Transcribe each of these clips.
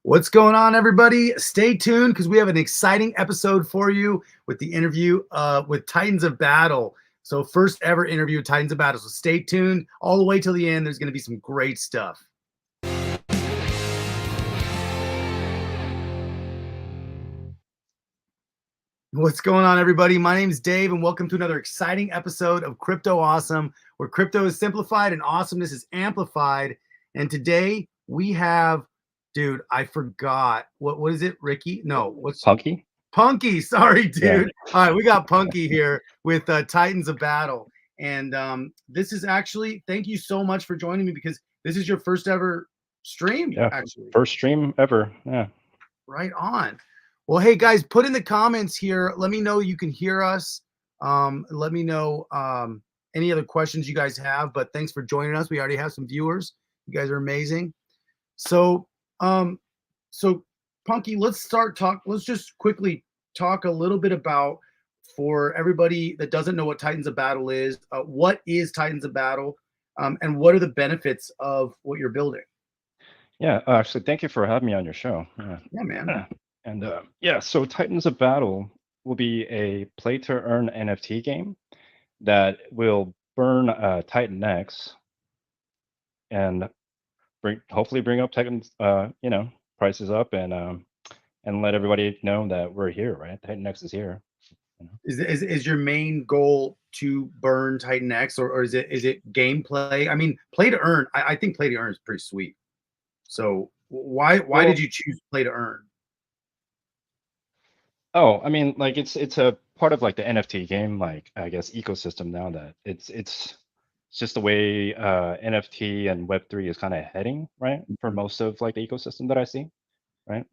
What's going on, everybody? Stay tuned because we have an exciting episode for you with the interview with Titans of Battle. So, first ever interview with Titans of Battle. So, stay tuned all the way till the end. There's going to be some great stuff. What's going on, everybody? My name is Dave, and welcome to another exciting episode of Crypto Awesome, where crypto is simplified and awesomeness is amplified. And today we have, dude, I forgot what is it, Ricky? No, what's Punky? Punky? Sorry, Yeah. dude. All right, we got Punky here with Titans of Battle, and this is actually thank you so much for joining me because this is your first ever stream, Yeah. actually. First stream ever. Yeah. Right on. Well, hey guys, put in the comments here. Let me know you can hear us. Let me know any other questions you guys have. But thanks for joining us. We already have some viewers. You guys are amazing. So, so Punky, let's start talk. Let's just quickly talk a little bit about for everybody that doesn't know what Titans of Battle is. What is Titans of Battle, and what are the benefits of what you're building? Yeah. Actually, thank you for having me on your show. Yeah. Yeah, man. And yeah, so Titans of Battle will be a play to earn NFT game that will burn Titan X and hopefully bring up Titan's prices up and let everybody know that we're here, right? Titan X is here. Is your main goal to burn Titan X, or is it gameplay? I mean, play to earn. I think play to earn is pretty sweet. So why Well, did you choose play to earn? oh, I mean, like it's a part of like the NFT game, like I guess ecosystem now that it's just the way NFT and Web3 is kind of heading, right? For Mhm. most of like the ecosystem that I see, right?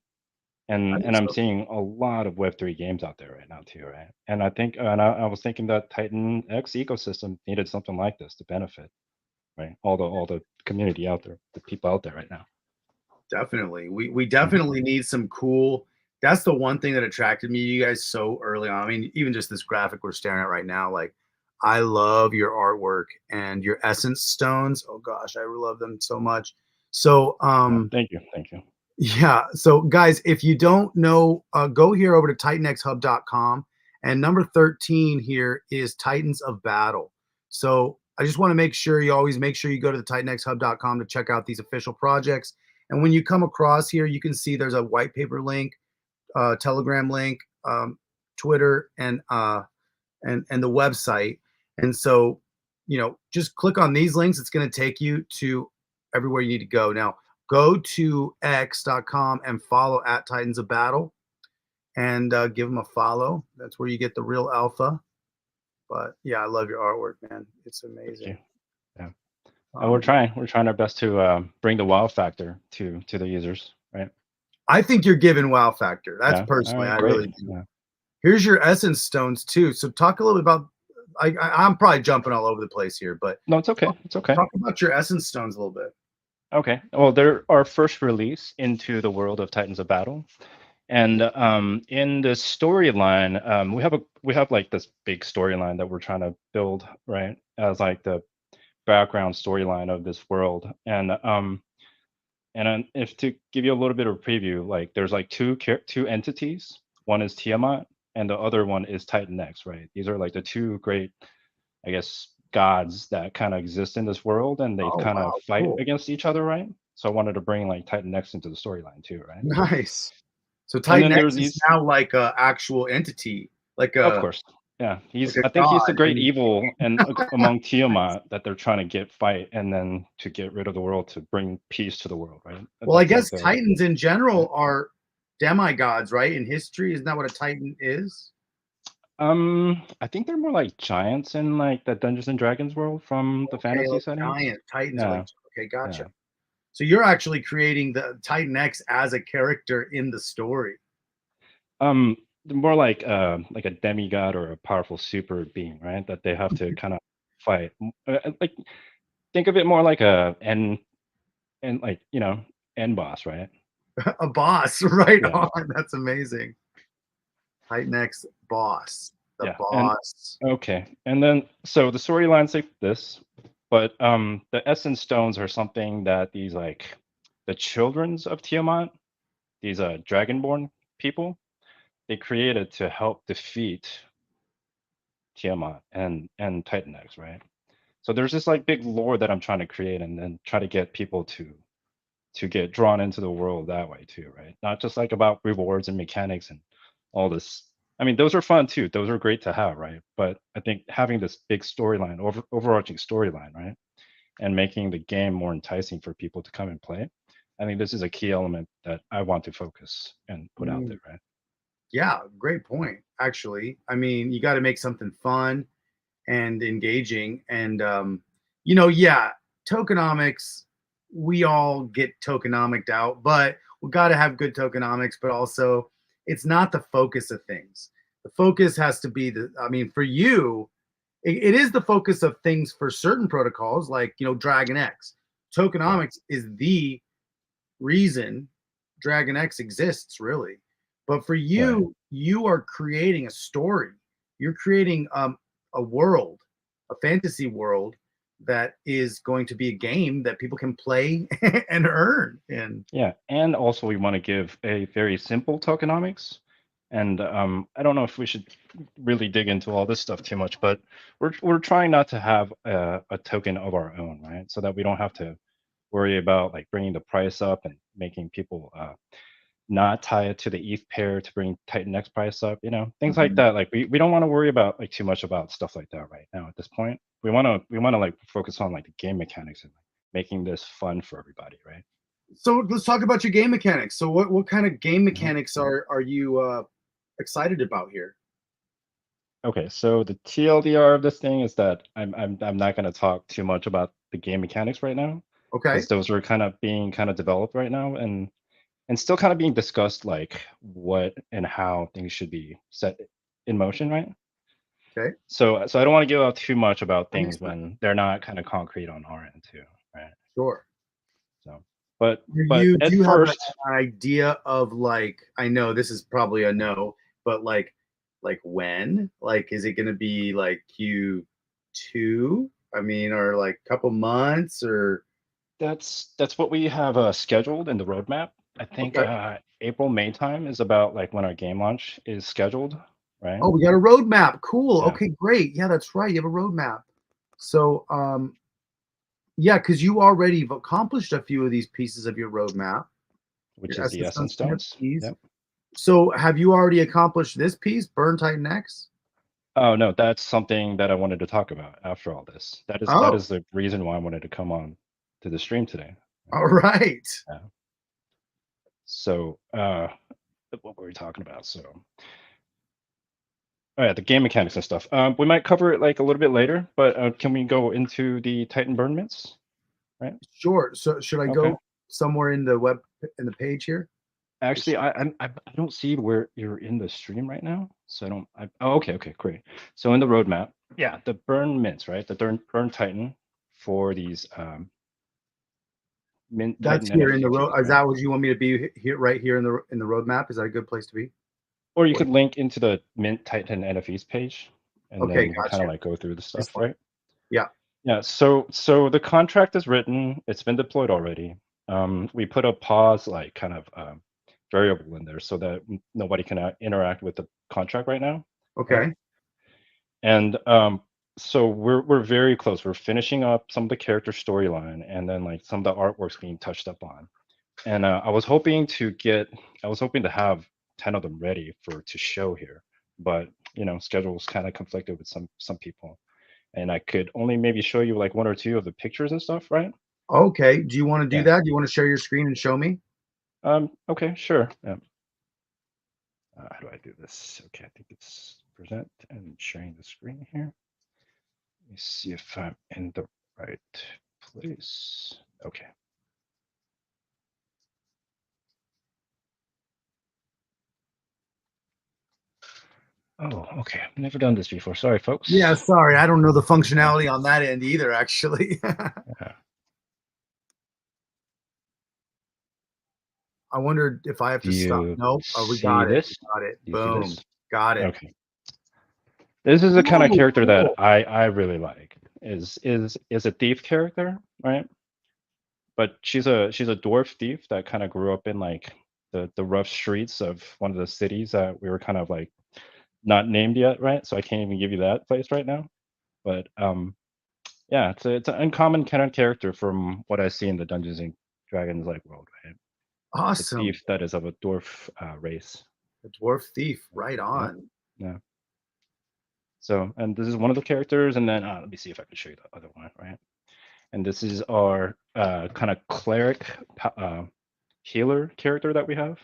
I And think I'm so. seeing a lot of Web3 games out there right now too, right? And I think and I was thinking that Titan X ecosystem needed something like this to benefit, right? All the community out there, the people out there right now. Definitely. We Mhm. definitely need some cool. That's the one thing that attracted me to you guys so early on. I mean, even just this graphic we're staring at right now, like I love your artwork and your essence stones. Oh gosh, I love them so much. So Yeah, thank you, thank you. yeah. So, guys, if you don't know, go here over to titanxhub.com. And number 13 here is Titans of Battle. So, I just want to make sure you always make sure you go to the titanxhub.com to check out these official projects. And when you come across here, you can see there's a white paper link, Telegram link, Twitter, and the website. And so, just click on these links. It's going to take you to everywhere you need to go. Now, go to x.com and follow at Titans of Battle and give them a follow. That's where you get the real alpha. But yeah, I love your artwork, man. It's Thank you. amazing. Yeah. Um, We're trying our best to bring the wow factor to the users, right? I think you're giving wow factor. That's Yeah. All personally, right. I Great. really do. Yeah. Here's your essence stones too. So talk a little bit about. I'm probably jumping all over the place here, but No, it's okay. talk, It's okay. talk about your essence stones a little bit. Okay. Well, they're our first release into the world of Titans of Battle, and in the storyline, we have like this big storyline that we're trying to build, right? As like the background storyline of this world, and if to give you a little bit of a preview, like there's like two entities. One is Tiamat, and the other one is Titan X, right? These are like the two great, I guess, gods that kind of exist in this world, and they Oh kind of wow, fight cool. against each other, right? So I wanted to bring like Titan X into the storyline too, right? Nice. So And Titan then X there's is these, now like a actual entity, like of a course, yeah. like He's a I think he's god. the great And evil, and among Tiamat that they're trying to get fight, and then to get rid of the world to bring peace to the world, right? well, I That's like guess the Titans in yeah. general are demigods, right? In history, isn't that what a Titan is? I think they're more like giants in like the Dungeons and Dragons world from the Okay, fantasy like setting. giant Titans are like Yeah, okay, gotcha. yeah. So you're actually creating the Titan X as a character in the story. They're more like a demigod or a powerful super being, right? That they have to kind of fight. Like think of it more like a and like end boss, right? A boss, right Yeah, on. That's amazing. Titan X boss. The yeah. And boss. okay, and then so the storyline's like this, but the essence stones are something that these like the childrens of Tiamat. these dragonborn people. They created to help defeat Tiamat and Titan X, right? So there's this like big lore that I'm trying to create and then try to get people to get drawn into the world that way too, right? Not just like about rewards and mechanics and all this. I mean, those are fun too. Those are great to have, right? But I think having this big storyline, overarching storyline, right, and making the game more enticing for people to come and play, I think this is a key element that I want to focus and put out Mm, there, right? yeah, great point. Actually, I mean, you got to make something fun and engaging, and yeah, tokenomics. We all get tokenomicked out, but we got to have good tokenomics. But also, it's not the focus of things. The focus has to be the. I mean, for you, it is the focus of things for certain protocols, like Dragon X. Right. Tokenomics is the reason Dragon X exists, really. But for Right. you, you are creating a story. You're creating a world, a fantasy world that is going to be a game that people can play and earn. And Yeah, and also we want to give a very simple tokenomics. And I don't know if we should really dig into all this stuff too much, but we're trying not to have a token of our own, right? So that we don't have to worry about like bringing the price up and making people not tie it to the ETH pair to bring Titan X price up, things like Mhm. that. Like we don't want to worry about like too much about stuff like that right now at this point. We want to like focus on like the game mechanics and like, making this fun for everybody, right? So let's talk about your game mechanics. So what kind of game Mhm. mechanics are you excited about here? Okay, so the TLDR of this thing is that I'm not going to talk too much about the game mechanics right now Okay. because those are kind of being kind of developed right now and still kind of being discussed like what and how things should be set in motion, right? Okay. So I don't want to give out too much about That makes things sense. when they're not kind of concrete on our end too, right? Sure. So, but but Do at you have first, an idea of, like, I know this is probably a no, but like when? Like, is it gonna be like Q2? I mean, or like couple months or that's what we have scheduled in the roadmap. I think okay. April May time is about like when our game launch is scheduled, right? Oh, we got a roadmap. Cool. Yeah, Okay, great. Yeah, that's right. You have a roadmap. So yeah, because you already have accomplished a few of these pieces of your roadmap, which your is the Essence Essence Sense Stones. NFTs. Yep. So have you already accomplished this piece, Burn Titan X? Oh no, that's something that I wanted to talk about after all this. That is Oh, the reason why I wanted to come on to the stream today. Right? all right. Yeah. So what were we talking about? So oh yeah, the game mechanics and stuff. We might cover it like a little bit later, but can we go into the Titan burn mints? Right. Sure. So should I Okay. go somewhere in the web in the page here? Actually, I don't see where you're in the stream right now, so I don't. Oh, okay, great. So in the roadmap, yeah, the burn mints, right? The burn Titan for these mint That's Titan here in the NFT road. keys, Is right? that what you want me to be here, right here in the roadmap? Is that a good place to be? Or you Or could link into the mint Titan NFTs page, and okay, then we got kind of you. like go through the This stuff, one. right? Yeah. Yeah. So the contract is written. It's been deployed already. We put a pause like kind of variable in there so that nobody can interact with the contract right now, right? Okay. And so we're very close. We're finishing up some of the character storyline, and then like some of the artwork's being touched up on. And I was hoping to have 10 of them ready for to show here, but schedules kind of conflicted with some people, and I could only maybe show you like one or two of the pictures and stuff, right? Okay. Do you want to do Yeah. that? Do you want to share your screen and show me? Okay, sure. Yeah. How do I do this? Okay, I think it's present and sharing the screen here. Let me see if I'm in the right place. Okay. Oh, okay. I've never done this before. Sorry, Yeah, folks. sorry. I don't know the Yeah. functionality on that end either, actually. Yeah. I wondered if I have Do to stop. you Nope. Oh, we see got it. We this? got it. Do you see Boom. this? Got it. Okay. This is the kind of Oh, character that cool. I really like. Is a thief character, right? But she's a dwarf thief that kind of grew up in like the rough streets of one of the cities that we were kind of like not named yet, right? So I can't even give you that place right now. But yeah, it's an uncommon kind of character from what I see in the Dungeons and Dragons like world, right? It's a Awesome. thief that is of a dwarf race. The dwarf thief. Right Yeah, on. yeah. So, and this is one of the characters, and then let me see if I can show you the other one, right? And this is our kind of cleric healer character that we have,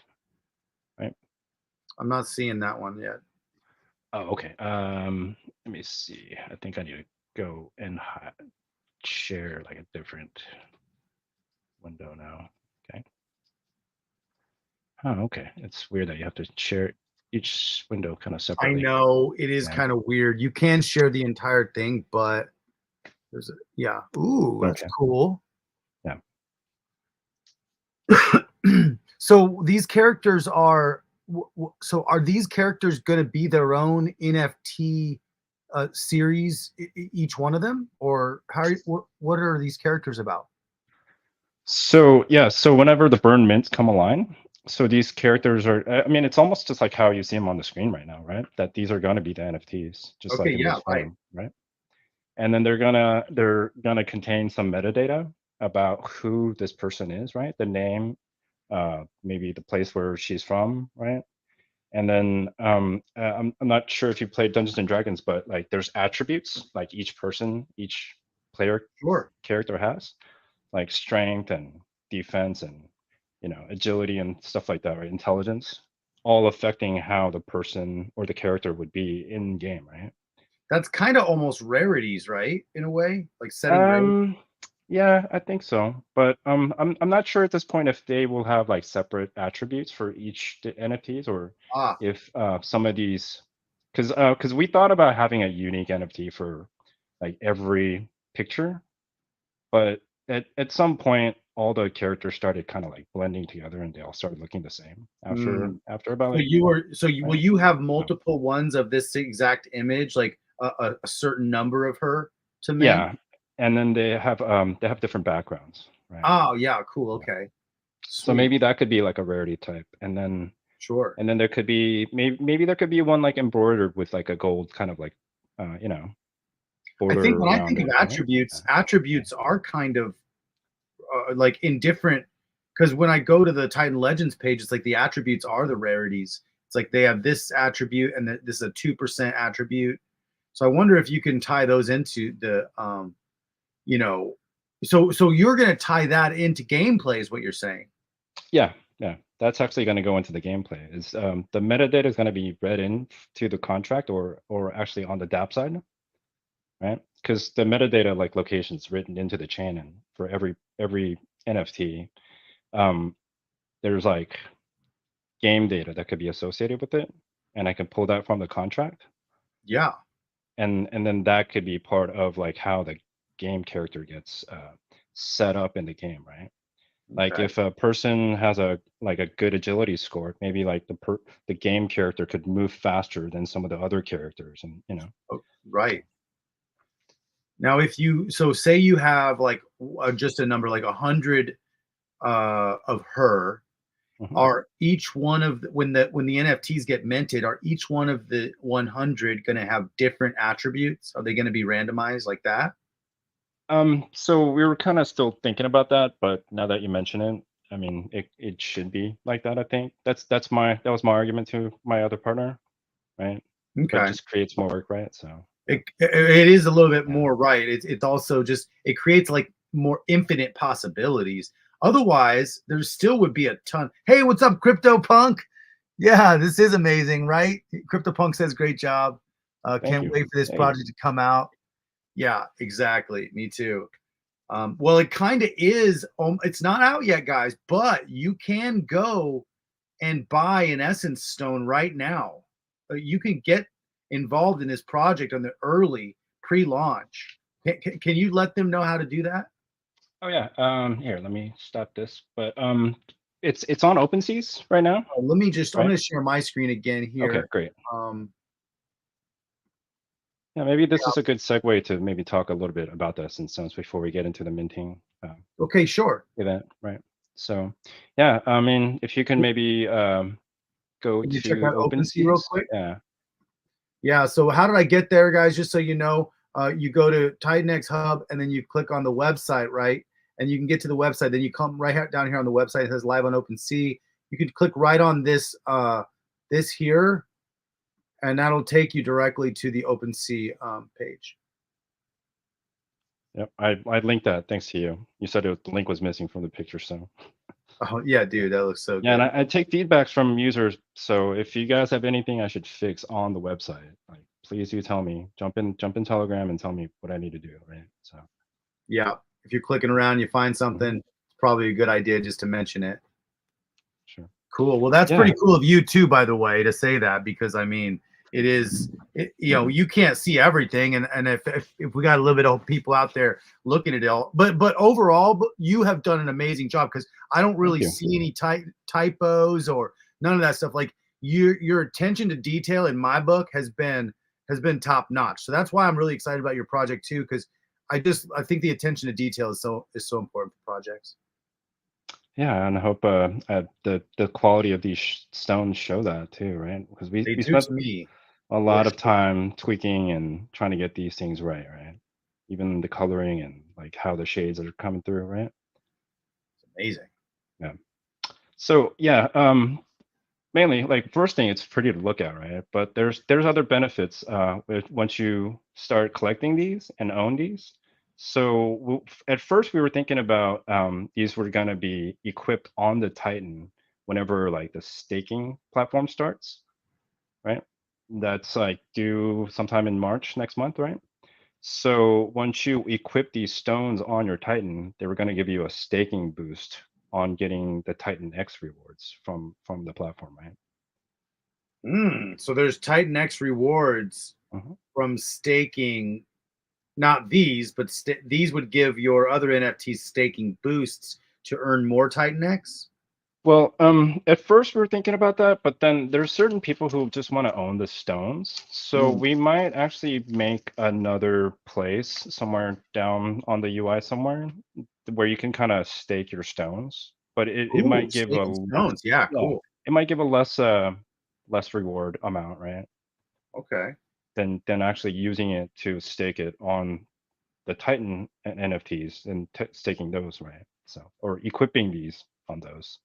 right? I'm not seeing that one yet. Oh, okay. Let me see. I think I need to go and share like a different window now. Okay. Oh, okay. It's weird that you have to share each window kind of I separately. know it is Yeah. kind of weird. You can share the entire thing, but there's a yeah. Ooh, that's Okay. cool. Yeah. So these characters are so are these characters going to be their own NFT series, each one of them, or what are these characters about? So yeah, so whenever the burn mints come online, so these characters are, I mean, it's almost just like how you see them on the screen right now, right? That these are going to be the NFTs, just Okay, like in yeah, this right. form, right? And then they're gonna contain some metadata about who this person is, right? The name, maybe the place where she's from, right? And then I'm not sure if you played Dungeons and Dragons, but like there's attributes like each person, each player Sure. character has, like strength and defense and agility and stuff like that, right? Intelligence, all affecting how the person or the character would be in game, right? That's kind of almost rarities, right? In a way, like setting rare. Um, yeah, I think so. But I'm not sure at this point if they will have like separate attributes for each NFTs or Ah, if some of these, because we thought about having a unique NFT for like every picture, but at some point all the characters started kind of like blending together and they all started looking the same after mm. about So like you were so you will right? you have So multiple ones of this exact image, like a certain number of her to mint? yeah, and then they have different backgrounds, right? Oh, yeah, cool. Yeah. Okay, So sweet, maybe that could be like a rarity type, sure. and then there could be maybe there could be one like embroidered with like a gold kind of like you know I think border when I around think of it, right? Yeah, yeah. attributes are kind of like in different. Because when I go to the Titan Legends page, it's like the attributes are the rarities. It's like they have this attribute and this is a 2% attribute. So I wonder if you can tie those into the you know, so you're gonna tie that into gameplay is what you're saying. Yeah, yeah. That's actually going to go into the gameplay. Is the metadata is going to be read in to the contract or actually on the DApp side, right? Because the metadata like location is written into the chain, and for every NFT, um, there's like game data that could be associated with it, and I can pull that from the contract, Yeah. and then that could be part of like how the game character gets set up in the game, right? Like Okay. if a person has a like a good agility score, maybe like the game character could move faster than some of the other characters, and Oh, so. right. Now, if you so say you have like just a number like 100 of her, Mhm. are each one of when the NFTs get minted, are each one of the 100 going to have different attributes? Are they going to be randomized like that? So we were kind of still thinking about that, but now that you mention it, I mean, it should be like that. I think that was my argument to my other partner, right? But it Okay. just creates more work, right? So yeah, It is a little bit yeah. more right. It's also just it creates like more infinite possibilities. Otherwise, there still would be a ton. Hey, what's up, Crypto Punk? Yeah, this is amazing, right? Crypto Punk says great job. Thank Can't you. wait for this Hey, project to come out. Yeah, exactly. Me too. Well, it kind of is. It's not out yet, guys, but you can go and buy an Essence Stone right now. You can get involved in this project on the early pre-launch. Can you let them know how to do that? oh yeah. Here, let me stop this. But it's on OpenSeas right now, Let me just. I'm right? going to share my screen again Okay, here. great. Um, Yeah, maybe this is a good segue to maybe talk a little bit about the Essence Stones before we get into the minting okay, sure. event, right? So, yeah, I mean, if you can maybe go Can you check to out OpenSea real OpenSeas, quick? yeah, Yeah. So how did I get there, guys? Just so you know, you go to Titan X Hub and then you click on the website, right? And you can get to the website. Then you come down here on the website. It says live on OpenSea. You can click right on this this here, and that'll take you directly to the OpenSea page. yep, I linked that thanks to you. You said the link was missing from the picture, so Oh yeah, yeah. dude, that looks so Yeah, and good. I take feedbacks from users. So if you guys have anything I should fix on the website, like please do tell me. Jump in Telegram and tell me what I need to do, right? So Yeah, if you're clicking around, you find mhm, something, it's probably a good idea just to mention it. sure. Cool. Well, that's Yeah. pretty cool of you too, by the way, to say that because I mean, it is, you know, you can't see everything, and if we got a little bit of people out there looking at it all, but overall, you have done an amazing job because I don't Thank really you. see any typos or none of that stuff. Like your attention to detail in my book has been top notch. So that's why I'm really excited about your project too, because I think the attention to detail is so important for projects. Yeah, and I hope the quality of these stones show that too, right? Because They we do spent to me a for lot of sure. time tweaking and trying to get these things right, right? Even the coloring and like how the shades are coming through, right? Amazing. Yeah. So yeah, mainly like first thing it's pretty to look at, right? But there's other benefits once you start collecting these and own these. So at first we were thinking about these were going to be equipped on the Titan whenever like the staking platform starts, right? That's like due sometime in March next month, right? So once you equip these stones on your Titan, they were going to give you a staking boost on getting the Titan X rewards from the platform, right? So there's Titan X rewards Mhm. from staking, not these, but these would give your other NFTs staking boosts to earn more Titan X. Well, at first we were thinking about that, but then there's certain people who just want to own the stones. So Mm. we might actually make another place somewhere down on the UI somewhere where you can kind of stake your stones, but it Ooh, might give a staking stones. Yeah, yeah, cool. it might give a less reward amount, right? Okay. Than actually using it to stake it on the Titan NFTs and staking those, right? So or equipping these on those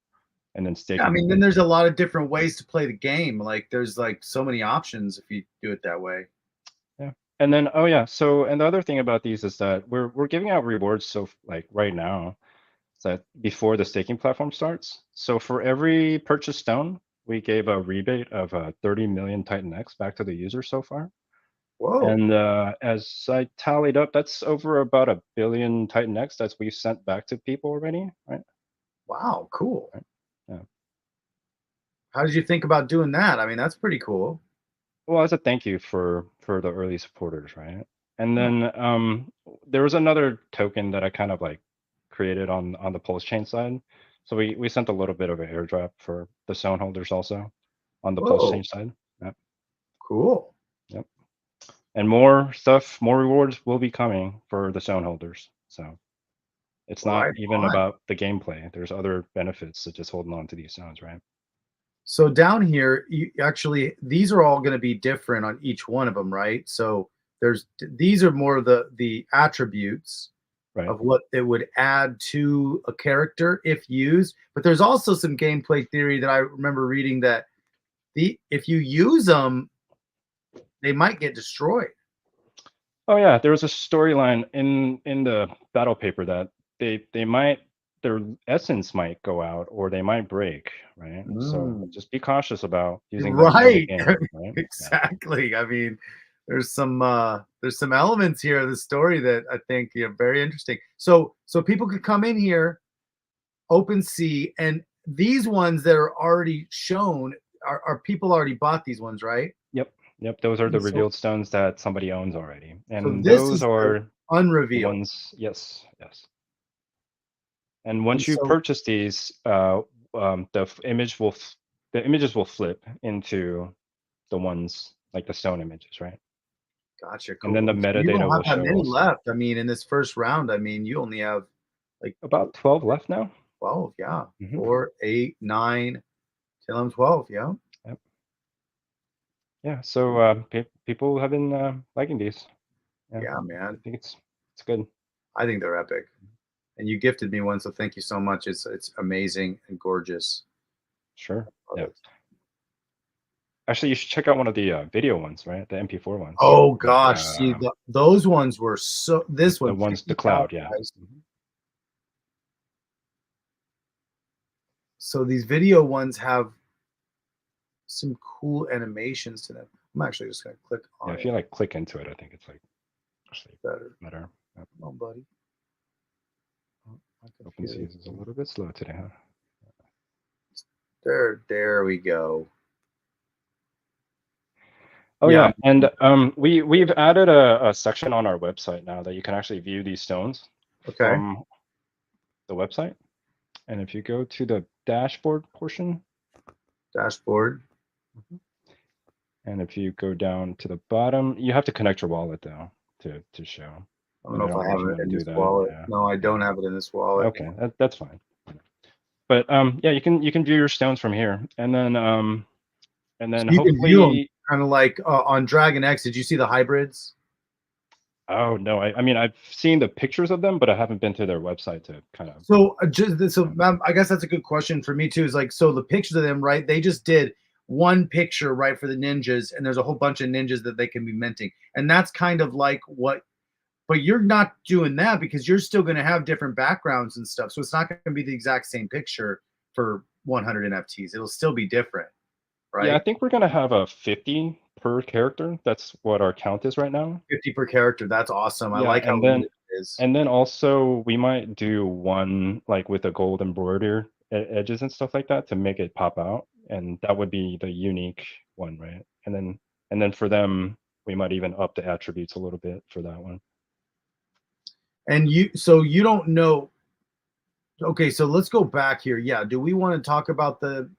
and then Yeah, I staking mean, them. then there's a lot of different ways to play the game. Like, there's like so many options if you do it that way. Yeah. And then oh yeah, so and the other thing about these is that we're giving out rewards so like right now that before the staking platform starts. So for every purchased stone, we gave a rebate of 30 million Titan X back to the user so far. Whoa! And as I tallied up, that's over about a billion Titan X that we've sent back to people already, right? Wow, cool. Right. Yeah. How did you think about doing that? I mean, that's pretty cool. Well, as a thank you for the early supporters, right? And Nice. then there was another token that I kind of like created on the Pulse chain side. So we sent a little bit of an airdrop for the zone holders also on the Pulse Whoa, chain side. Yep, cool. yep. And more stuff, more rewards will be coming for the zone holders. So it's not Right even on. about the gameplay. There's other benefits to just holding on to these zones, right? So down here, you actually these are all going to be different on each one of them, right? So these are more the attributes Right. of what it would add to a character if used. But there's also some gameplay theory that I remember reading that the if you use them, they might get destroyed. Oh yeah, there was a storyline in the battle paper that they might their essence might go out or they might break, right? So Mm. just be cautious about using them in the Right. game, right? Yeah. Exactly. I mean, there's some elements here of the story that I think very interesting. So people could come in here, open sea, and these ones that are already shown are people already bought these ones, right? Yep. Yep. Those are the And so revealed stones that somebody owns already. so And this those is the are the unrevealed. ones, yes, yes. And And once you so purchase these, the images will flip into the ones like the stone images, right? gotcha, And then cool. the And so you metadata don't will have that show many also. left. I mean, in this first round, I mean, you only have like About 12 left now. 12, yeah. Hmm. 4, 8, 9, 10, 11, 12, yeah. Yep. Yeah. So people have been liking these. Yeah, Yeah, I man. think it's good. I think they're epic. And you gifted me one, so thank you so much. It's amazing and gorgeous. Sure. Love Yeah. it. Actually, you should check out one of the video ones, right? The MP4 ones. Oh Like gosh, see those ones were so. This the one, check ones, the this out, cloud. Yeah. guys. So these video ones have some cool animations to them. I'm actually just gonna click Yeah. on If it you like click into it, I think it's like actually better. better. Yep. Come on, buddy. Oh, my computer. OpenSeas is a little bit slow today, huh? There we go. Oh Yeah. yeah, and we've added a section on our website now that you can actually view these stones Okay. from the website. And if you go to the dashboard portion, Dashboard. mhm, and if you go down to the bottom, you have to connect your wallet though to show. I don't And know I if don't I know have if you it want in to do this that. wallet. Yeah, No, I yeah. don't have it in this wallet. Okay, that's fine. But yeah, you can view your stones from here, and So then you can view them hopefully. kind of like on Dragon X. Did you see the hybrids? Oh no, I mean I've seen the pictures of them, but I haven't been to their website to kind of. So just so Yeah. I guess that's a good question for me too. Is like so the pictures of them, right? They just did one picture, right, for the ninjas, and there's a whole bunch of ninjas that they can be minting, and that's kind of like what. But you're not doing that because you're still going to have different backgrounds and stuff. So it's not going to be the exact same picture for 100 NFTs. It'll still be different, Yeah, I right? think we're gonna have a 50 per character. That's what our count is right now. 50 per character. That's awesome. I Yeah, like how limited it is. and then also we might do one like with a gold embroider edges and stuff like that to make it pop out, and that would be the unique one, right? And then for them, we might even up the attributes a little bit for that one. And so you don't know. Okay, so let's go back here. Yeah, do we want to talk about the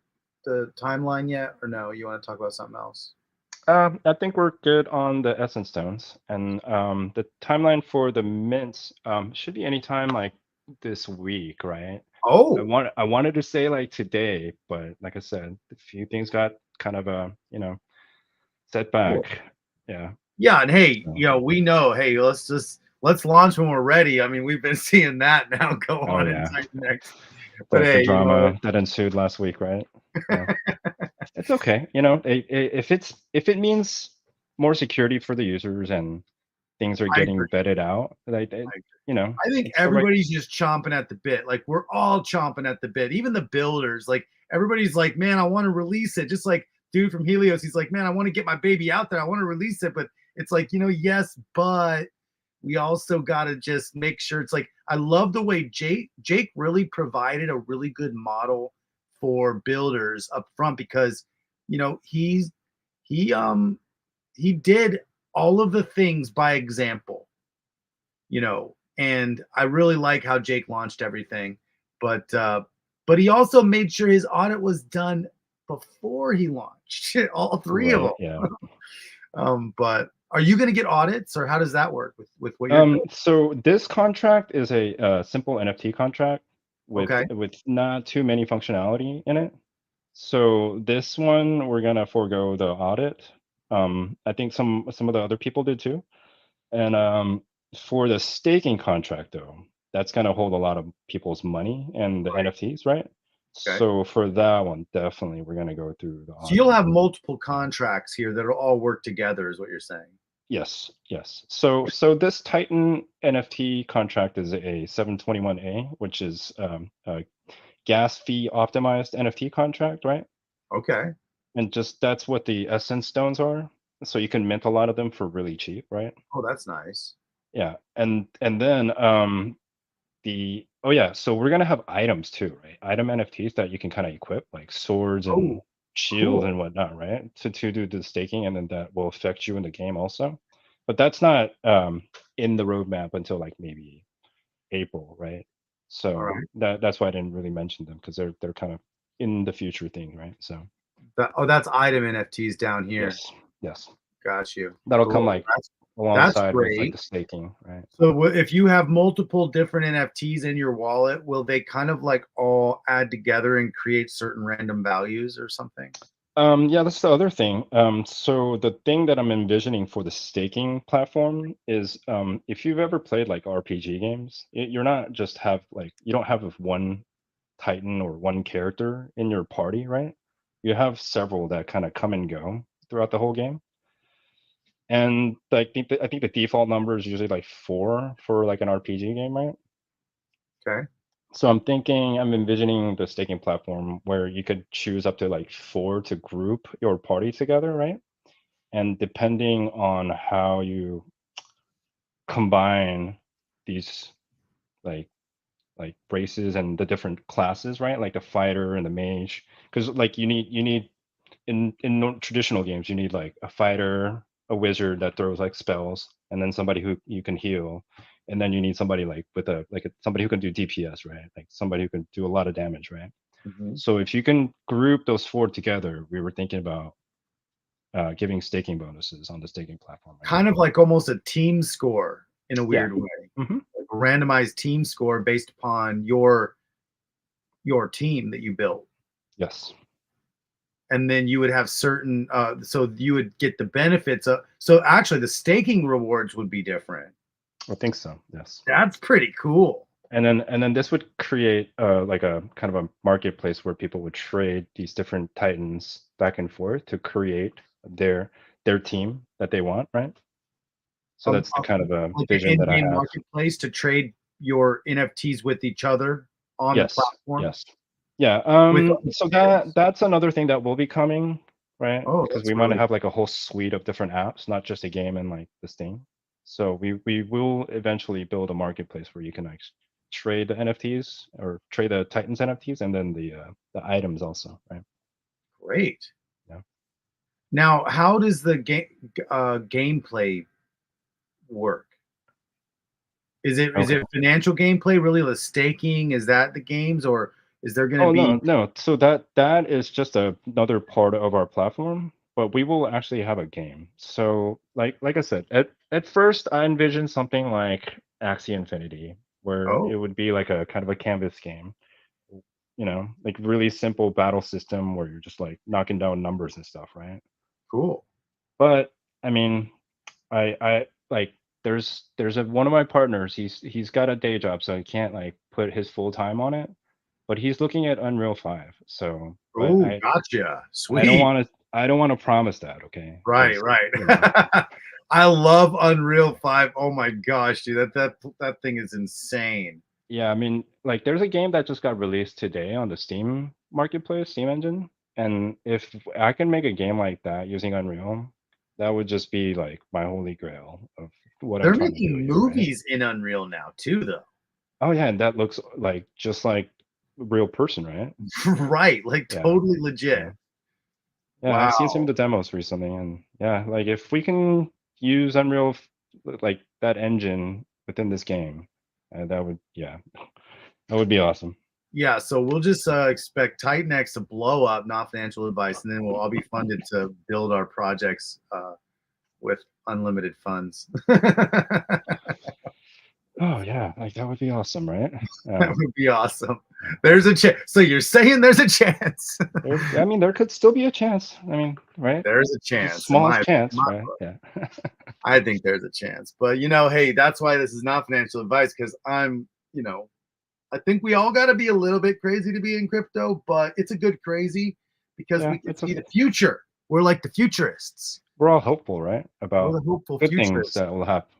timeline yet, or no? You want to talk about something else? I think we're good on the essence stones, and the timeline for the mints should be anytime like this week, right? Oh, I wanted to say like today, but like I said, a few things got kind of set cool. back. Yeah. Yeah, and hey, So, we know. Hey, let's launch when we're ready. I mean, we've been seeing that now go oh on in yeah, Titan X. But the hey, you know what? drama that ensued last week, right? Yeah, it's okay. If it means more security for the users and things are I agree. getting vetted out, like I agree. I think it's the right. everybody's just chomping at the bit. Like we're all chomping at the bit. Even the builders, like everybody's like, man, I want to release it. Just like dude from Helios, he's like, man, I want to get my baby out there. I want to release it, but it's like, yes, but we also got to just make sure it's like I love the way Jake really provided a really good model for builders up front because he's he he did all of the things by example, and I really like how Jake launched everything, but he also made sure his audit was done before he launched all three of Right. them. Yeah. But are you going to get audits, or how does that work with what you're doing? So this contract is a simple NFT contract Okay, with not too many functionality in it. So this one we're gonna forego the audit. I think some of the other people did too. And for the staking contract though, that's gonna hold a lot of people's money and the right, NFTs, right? okay. So for that one, definitely we're gonna go through the So you'll audit. have multiple Yeah. contracts here that'll all work together, is what you're saying. Yes, yes. So this Titan NFT contract is a 721A, which is a gas fee optimized NFT contract, right? Okay. And just that's what the essence stones are. So you can mint a lot of them for really cheap, right? Oh, that's nice. Yeah. And then the oh yeah, so we're gonna have items too, right? Item NFTs that you can kind of equip, like swords Oh, and shields cool. and whatnot, right? To do the staking, and then that will affect you in the game also. But that's not in the roadmap until like maybe April, right? All So right. that's why I didn't really mention them because they're kind of in the future thing, right? So That's item NFTs down here. yes, yes. Got you. That'll come Cool. like That's That's alongside with like great. the staking, right? So if you have multiple different NFTs in your wallet, will they kind of like all add together and create certain random values or something? Yeah, that's the other thing. So the thing that I'm envisioning for the staking platform is, if you've ever played like RPG games, you're not just have like you don't have one Titan or one character in your party, right? You have several that kind of come and go throughout the whole game. And I think the default number is usually like 4 for like an RPG game, right? Okay. So I'm envisioning the staking platform where you could choose up to like 4 to group your party together, right? And depending on how you combine these like races and the different classes, right? Like the fighter and the mage, because like you need in traditional games, you need like a fighter, a wizard that throws like spells, and then somebody who you can heal, and then you need somebody like with somebody who can do DPS, right? Like somebody who can do a lot of damage, right? Mhm. So if you can group those 4 together, we were thinking about giving staking bonuses on the staking platform, right? Kind of like almost a team score in a Yeah. weird way, Hmm. like a randomized team score based upon your team that you built. Yes, And then you would have certain so you would get the benefits of, so actually the staking rewards would be different. I think so. Yes. That's pretty cool. And then this would create like a kind of a marketplace where people would trade these different titans back and forth to create their their team that they want, right? So that's the kind of a Like an vision that I in-game have. marketplace to trade your NFTs with each other on the Yes, platform yes. Yeah, with other so players. that's another thing that will be coming, right? Oh, Because that's we wanna really have, like, a whole suite of different apps, not just a game and, like, this thing. So we will eventually build a marketplace where you can, like, trade the NFTs or trade the Titans NFTs and then the items also, right? great. Yeah. Now, how does the gameplay work? Is Okay. it financial gameplay, really the staking? Is that the games, or is there gonna Oh, be no, no. So that is just another part of our platform, but we will actually have a game. So like I said, at first I envisioned something like Axie Infinity, where it oh, would be like a kind of a canvas game, like really simple battle system where you're just like knocking down numbers and stuff, right? cool. But I mean, I like there's a one of my partners, he's got a day job, so he can't like put his full time on it, but he's looking at Unreal 5. So, but Oh, gotcha. I don't Sweet. want to I don't want to promise that, okay? Right, Because right. I love Unreal 5. Oh my gosh, dude, that thing is insane. yeah, I mean, like there's a game that just got released today on the Steam marketplace, Steam engine, and if I can make a game like that using Unreal, that would just be like my holy grail of what I'm They're trying to do making here, right? movies in Unreal now too, though. Oh yeah, and that looks like just like a real person, right? Right, like Yeah. totally So legit. yeah, I've seen some of Wow. the demos recently, and yeah, like if we can use like that engine within this game, that would yeah, that would be awesome. Yeah, so we'll just expect Titan X to blow up, not financial advice, and then we'll all be funded to build our projects with unlimited funds. That Oh yeah, like that would be awesome, right? would be awesome. There's a chance. So you're saying there's a chance? I mean, there could still be a chance. I mean, right? There's a The chance in smallest chance, my right? book. Yeah. I think there's a chance, but hey, that's why this is not financial advice because I think we all got to be a little bit crazy to be in crypto, but it's a good crazy because Yeah, we can see the future. We're like the futurists. we're all hopeful, right? We're About the hopeful good things futurists. that will happen,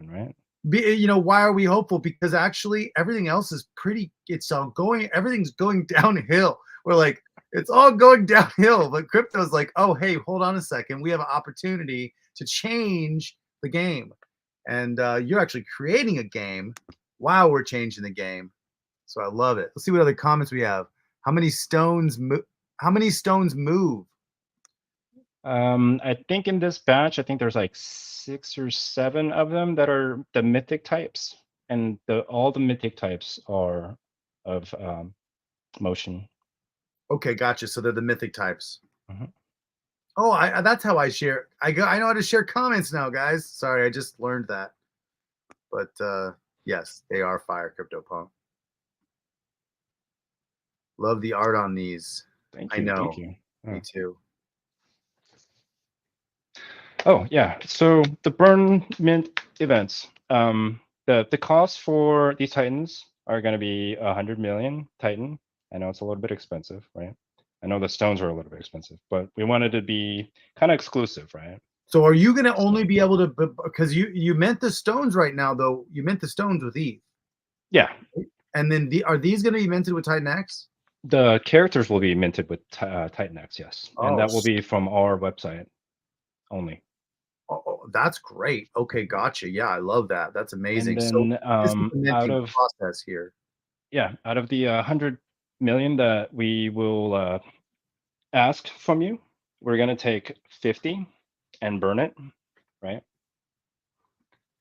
right? Why are we hopeful? Because actually everything else is pretty, it's all going, everything's going downhill. We're like, it's all going downhill, but crypto's like, oh, hey, hold on a second. We have an opportunity to change the game. And you're actually creating a game while we're changing the game. So I love it. Let's see what other comments we have. How many stones how many stones move? I think in this batch, I think there's like 6 or 7 of them that are the mythic types, and all the mythic types are of motion. Okay, gotcha. So they're the mythic types. Mhm. Oh, that's how I share. I know how to share comments now, guys. Sorry, I just learned that. But yes, they are fire, CryptoPunk. Love the art on these. Thank I you, thank know. you. Me Oh. too. Oh yeah. So the burn mint events. The cost for these titans are going to be 100 million titan. I know it's a little bit expensive, right? I know the stones are a little bit expensive, but we wanted to be kind of exclusive, right? So are you going to So only be able to, because you meant the stones right now though? You meant the stones with Eve, yeah, and then are these going to be minted with Titan X? the characters will be minted with Titan X, yes, and Oh, that will be from our website only. that's great. Okay, gotcha. Yeah, I love that. That's And amazing. So then this is the out minting of process here. yeah, out of the 100 million that we will ask from you, we're going to take 50 and burn it, right?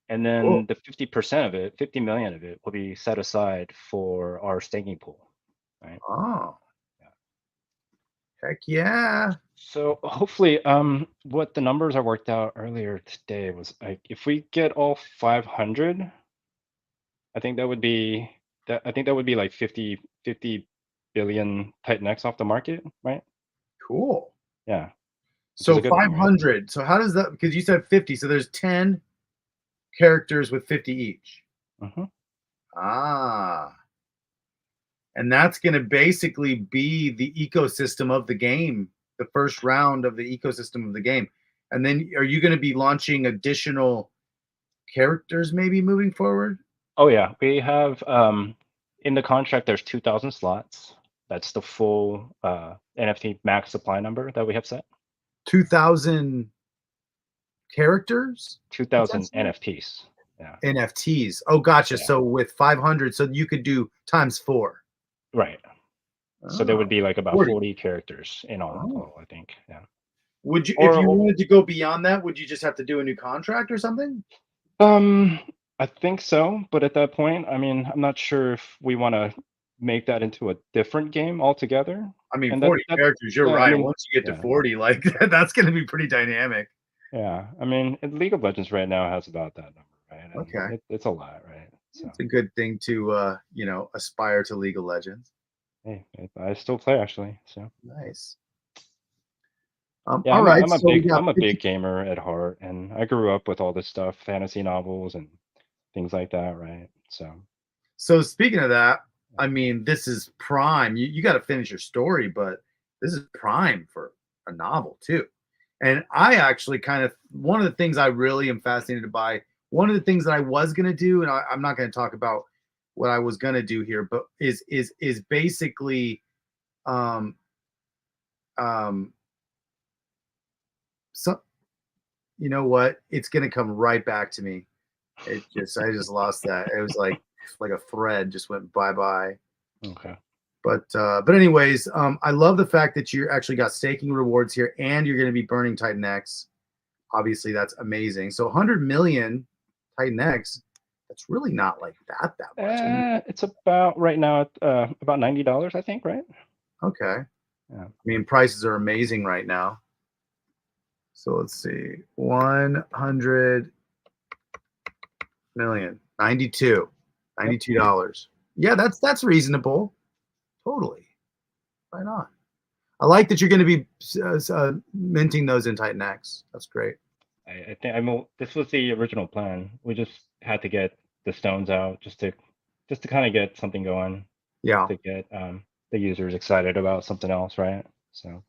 And Cool. then the 50% of it, 50 million of it, will be set aside for our staking pool, right? Oh, Yeah. heck yeah. So hopefully, what the numbers I worked out earlier today was like, if we get all 500, I think that would be I think that would be like 50 billion Titan X off the market, right? Cool. Yeah, which is So a good thing, right? 500. So how does that, because you said 50, so there's 10 characters with 50 each. Hmm. Ah, and that's going to basically be the ecosystem of the game, the first round of the ecosystem of the game. And then are you going to be launching additional characters maybe moving forward? Oh yeah, we have in the contract there's 2,000 slots. That's the full NFT max supply number that we have set. 2,000 characters 2,000 potentially? NFTs. Yeah, NFTs. Oh, gotcha. yeah, So with 500, so you could do times four. right. So there Oh, would be like about 40. 40 characters in all Oh. total, I think. Yeah. Would you, if Or, you or wanted to go beyond that, would you just have to do a new contract or something? um, I think so. But at that point, I mean, I'm not sure if we want to make that into a different game altogether. I mean, And 40 that characters, you're yeah, I right. mean, Once you get to yeah, 40, like that's going to be pretty dynamic. yeah. I mean, League of Legends right now has about that number, right? And Okay. it's a lot, right? So. It's a good thing to, aspire to League of Legends. Hey, I still play actually. So Nice. yeah, All right. I'm a So we big got I'm a 50. big gamer at heart, and I grew up with all this stuff, fantasy novels and things like that, right? So So speaking of that, I mean, this is prime. You got to finish your story, but this is prime for a novel too. And I actually kind of, one of the things I really am fascinated by, one of the things that I was going to do, and I'm not going to talk about what I was going to do here, but is basically um um so you know what? It's going to come right back to me. I just lost that. It was like a thread just went bye bye. okay, But anyways, I love the fact that you actually got staking rewards here, and you're going to be burning Titan X. Obviously, that's amazing. So 100 million Titan X. That's really not like that much. I mean, it's about right now at about $90, I think, right? okay. Yeah, I mean, prices are amazing right now. So let's see, 100 million, 92, yep. $92. Yeah, that's reasonable. Totally, right on. I like that you're going to be minting those in Titan X. That's great. I think this was the original plan. We just had to get the stones out just to kind of get something going, Yeah, to get the users excited about something else, right? So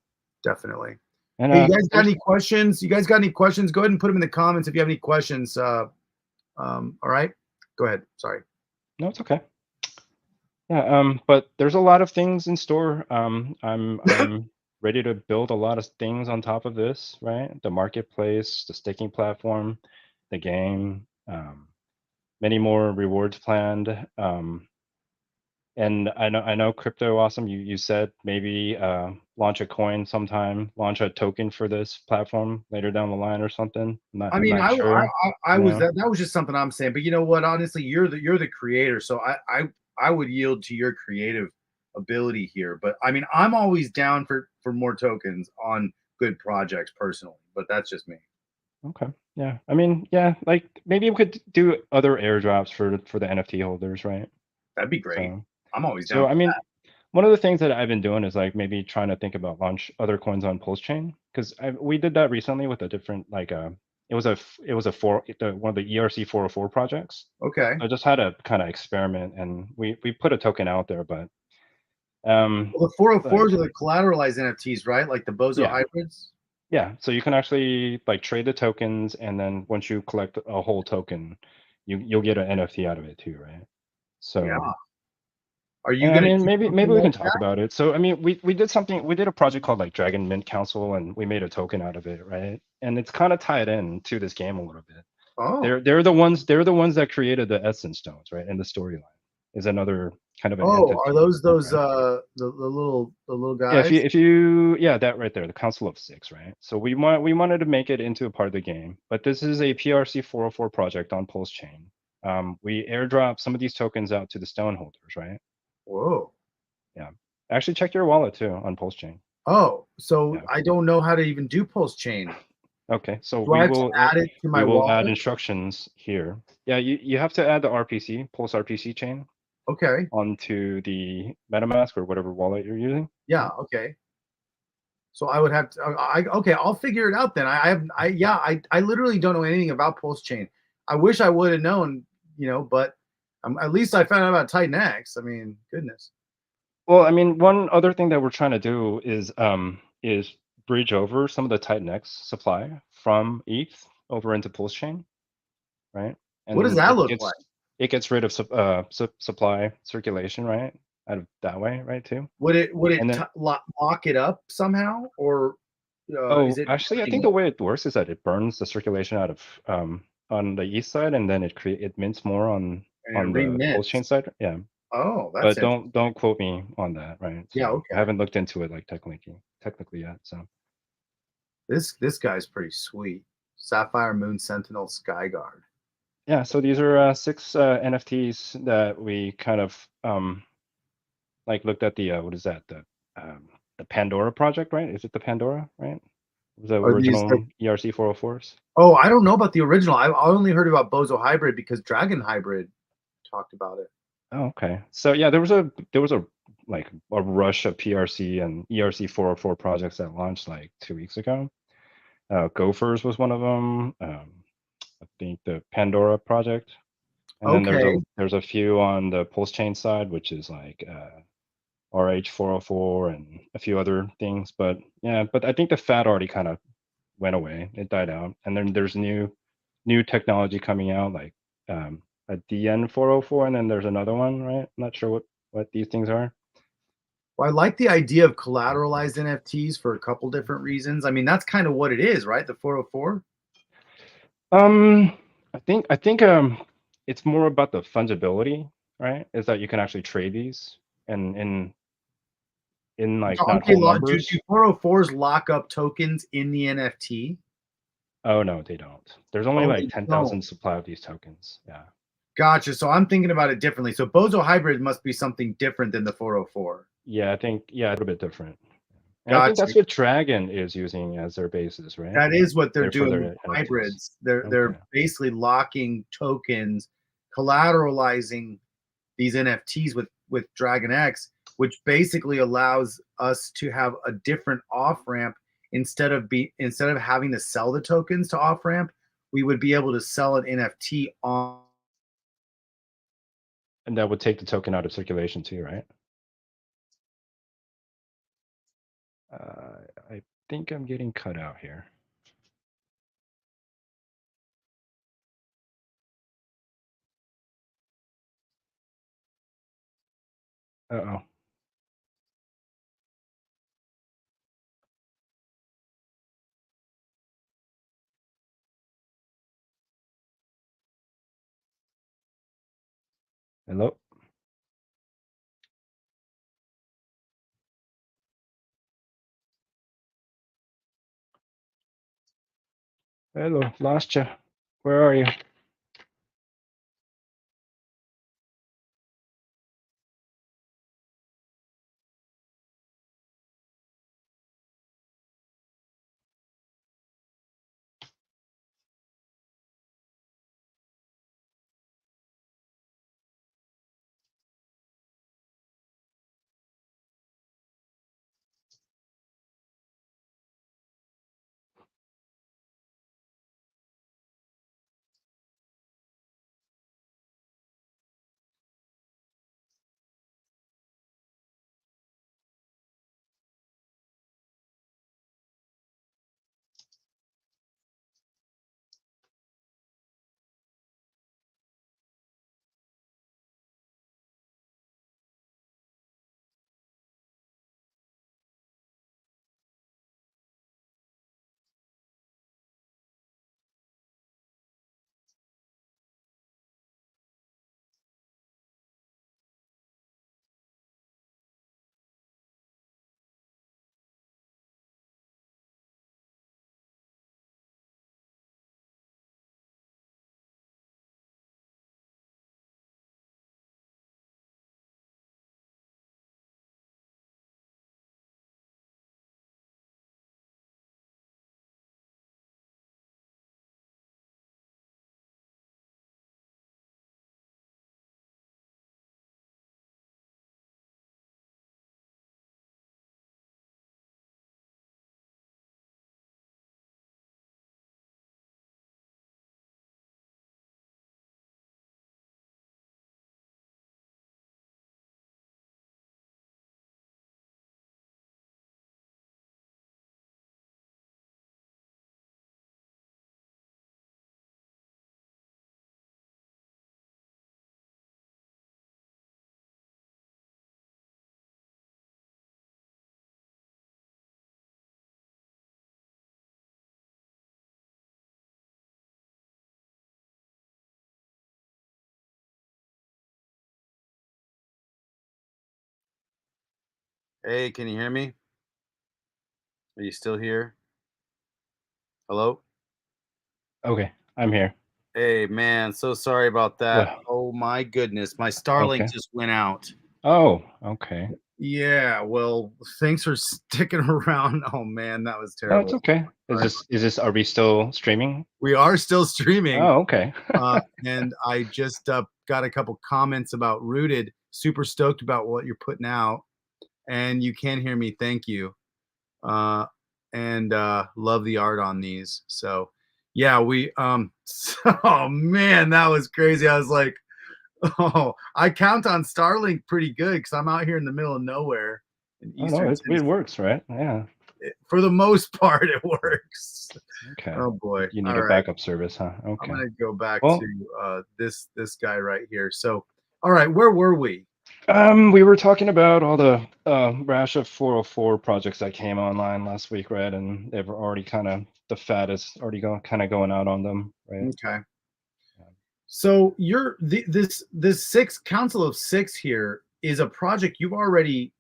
definitely. and Hey, you guys got there's any questions? You guys got any questions? Go ahead and put them in the comments if you have any questions. All right, go ahead. Sorry. no, it's okay. Yeah, but there's a lot of things in store. I'm ready to build a lot of things on top of this, right? The marketplace, the staking platform, the game, many more rewards planned. And I know Crypto Awesome, you said maybe launch a coin sometime, launch a token for this platform later down the line or something. I I'm mean, not sure, I you was know. that was just something I'm saying. But you know what? Honestly, you're the creator, so I would yield to your creative ability here. But I mean, I'm always down for more tokens on good projects personally, but that's just me. Okay. Yeah. I mean, yeah, like maybe we could do other airdrops for the NFT holders, right? That'd be great. So I'm always down so for I mean, one of the things that I've been doing is like maybe trying to think about launch other coins on Pulse Chain because we did that recently with a different like it was a one of the ERC 404 projects. that. Okay. I just had a kind of experiment and we put a token out there, but Well, the like 404s are the collateralized NFTs, right? Like the Bozo yeah, hybrids? yeah. So you can actually like trade the tokens, and then once you collect a whole token, you'll get an NFT out of it too, right? Yeah. So Are you and I gonna mean, do maybe something we like can talk that? about it. So I mean, we did a project called like Dragon Mint Council, and we made a token out of it, right? And it's kind of tied in to this game a little bit. Oh. They're the ones that created the Essence Stones, right? And the storyline is another kind of an Oh, are entity. those those Okay. the little Yeah, guys? if you yeah, that right there, the Council of Six, right? So we wanted to make it into a part of the game, but this is a PRC 404 project on Pulse Chain. We airdrop some of these tokens out to the stone holders, right? Whoa. Yeah. Actually, check your wallet too on Pulse Chain. Oh, so Yeah. I don't know how to even do Pulse Chain. Okay. So Do I have to add it to we my will add wallet? instructions here. Yeah, you have to add the RPC, Pulse RPC chain Okay. onto the MetaMask or whatever wallet you're using. Yeah, okay. So I would have to okay, I'll figure it out then. I have I yeah, I literally don't know anything about Pulse Chain. I wish I would have known, but at least I found out about Titan X. I mean, goodness. Well, I mean, one other thing that we're trying to do is bridge over some of the Titan X supply from ETH over into Pulse Chain, right? What does And that look like? it gets rid of supply circulation, right? Out of that way, right, too. Would it And then lock it up somehow, or is oh, it actually, I think burning the way it works is that it burns the circulation out of on the east side, and then it mints more and on it the Pulse remits? Chain side. Yeah, Oh, that's but interesting. don't quote me on that, right? Yeah, So I okay. haven't looked into it like technically yet. So. This guy's pretty sweet. Sapphire Moon Sentinel Skyguard. Yeah, so these are six NFTs that we kind of like looked at the what is that the Pandora project, right? Is it the Pandora, right? It was the Are these like? original ERC 404s. Oh, I don't know about the original. I only heard about Bozo Hybrid because Dragon Hybrid talked about it. Oh, okay. So yeah, there was a like a rush of PRC and ERC 404 projects that launched like 2 weeks ago. Gophers was one of them. I think the Pandora project, and then Okay. there's a few on the Pulse Chain side, which is like RH404 and a few other things. But yeah, but I think the fad already kind of went away. It died out. And then there's new technology coming out like a DN404, and then there's another one, right? I'm not sure what these things are. Well, I like the idea of collateralized NFTs for a couple different reasons. I mean, that's kind of what it is, right? The 404. Um, I think it's more about the fungibility, right? Is that you can actually trade these and in So, like not okay, whole do numbers. 404s lock up tokens in the NFT? Oh no, they don't. There's only Oh, like they don't. 10,000 supply of these tokens. Yeah. Gotcha. So I'm thinking about it differently. So Bozo Hybrid must be something different than the 404. Yeah, I think yeah, a little bit different. And I think Gotcha. that's what Dragon is using as their basis, right? That is what they're They're for doing with their NFTs. hybrids. They're Okay. basically locking tokens, collateralizing these NFTs with Dragon X, which basically allows us to have a different off ramp instead of having to sell the tokens to off ramp, we would be able to sell an NFT on. And that would take the token out of circulation too, right? I think I'm getting cut out here. Uh-oh. Hello? Hello, lost you. Where are you? Hey, can you hear me? Are you still here? Hello? Okay, I'm here. Hey, man, so sorry about that. Well, Oh my goodness, my Starlink okay. just went out. Oh, okay. Yeah, well, thanks for sticking around. Oh man, that was No, it's terrible. okay. Sorry. Are we still streaming? We are still streaming, Oh, okay. and I just got a couple comments about Rooted. Super stoked about what you're putting out, and you can hear me. Thank you. uh, and love the art on these. So yeah, we oh man, that was crazy. I was like, oh, I count on Starlink pretty good because I'm out here in the middle of nowhere in Oh no, Eastern it Tennessee. works, right? Yeah. For the most part, it works. Okay. Oh boy. You need All a right, backup service, huh? I'm Okay. gonna go back to Well, this guy right here. So, all right, where were we? we were talking about all the rash of 404 projects that came online last week, right? And they've already kind of the fat is already going kind of going out on them, right? Okay. So you're this six council of six here is a project you've already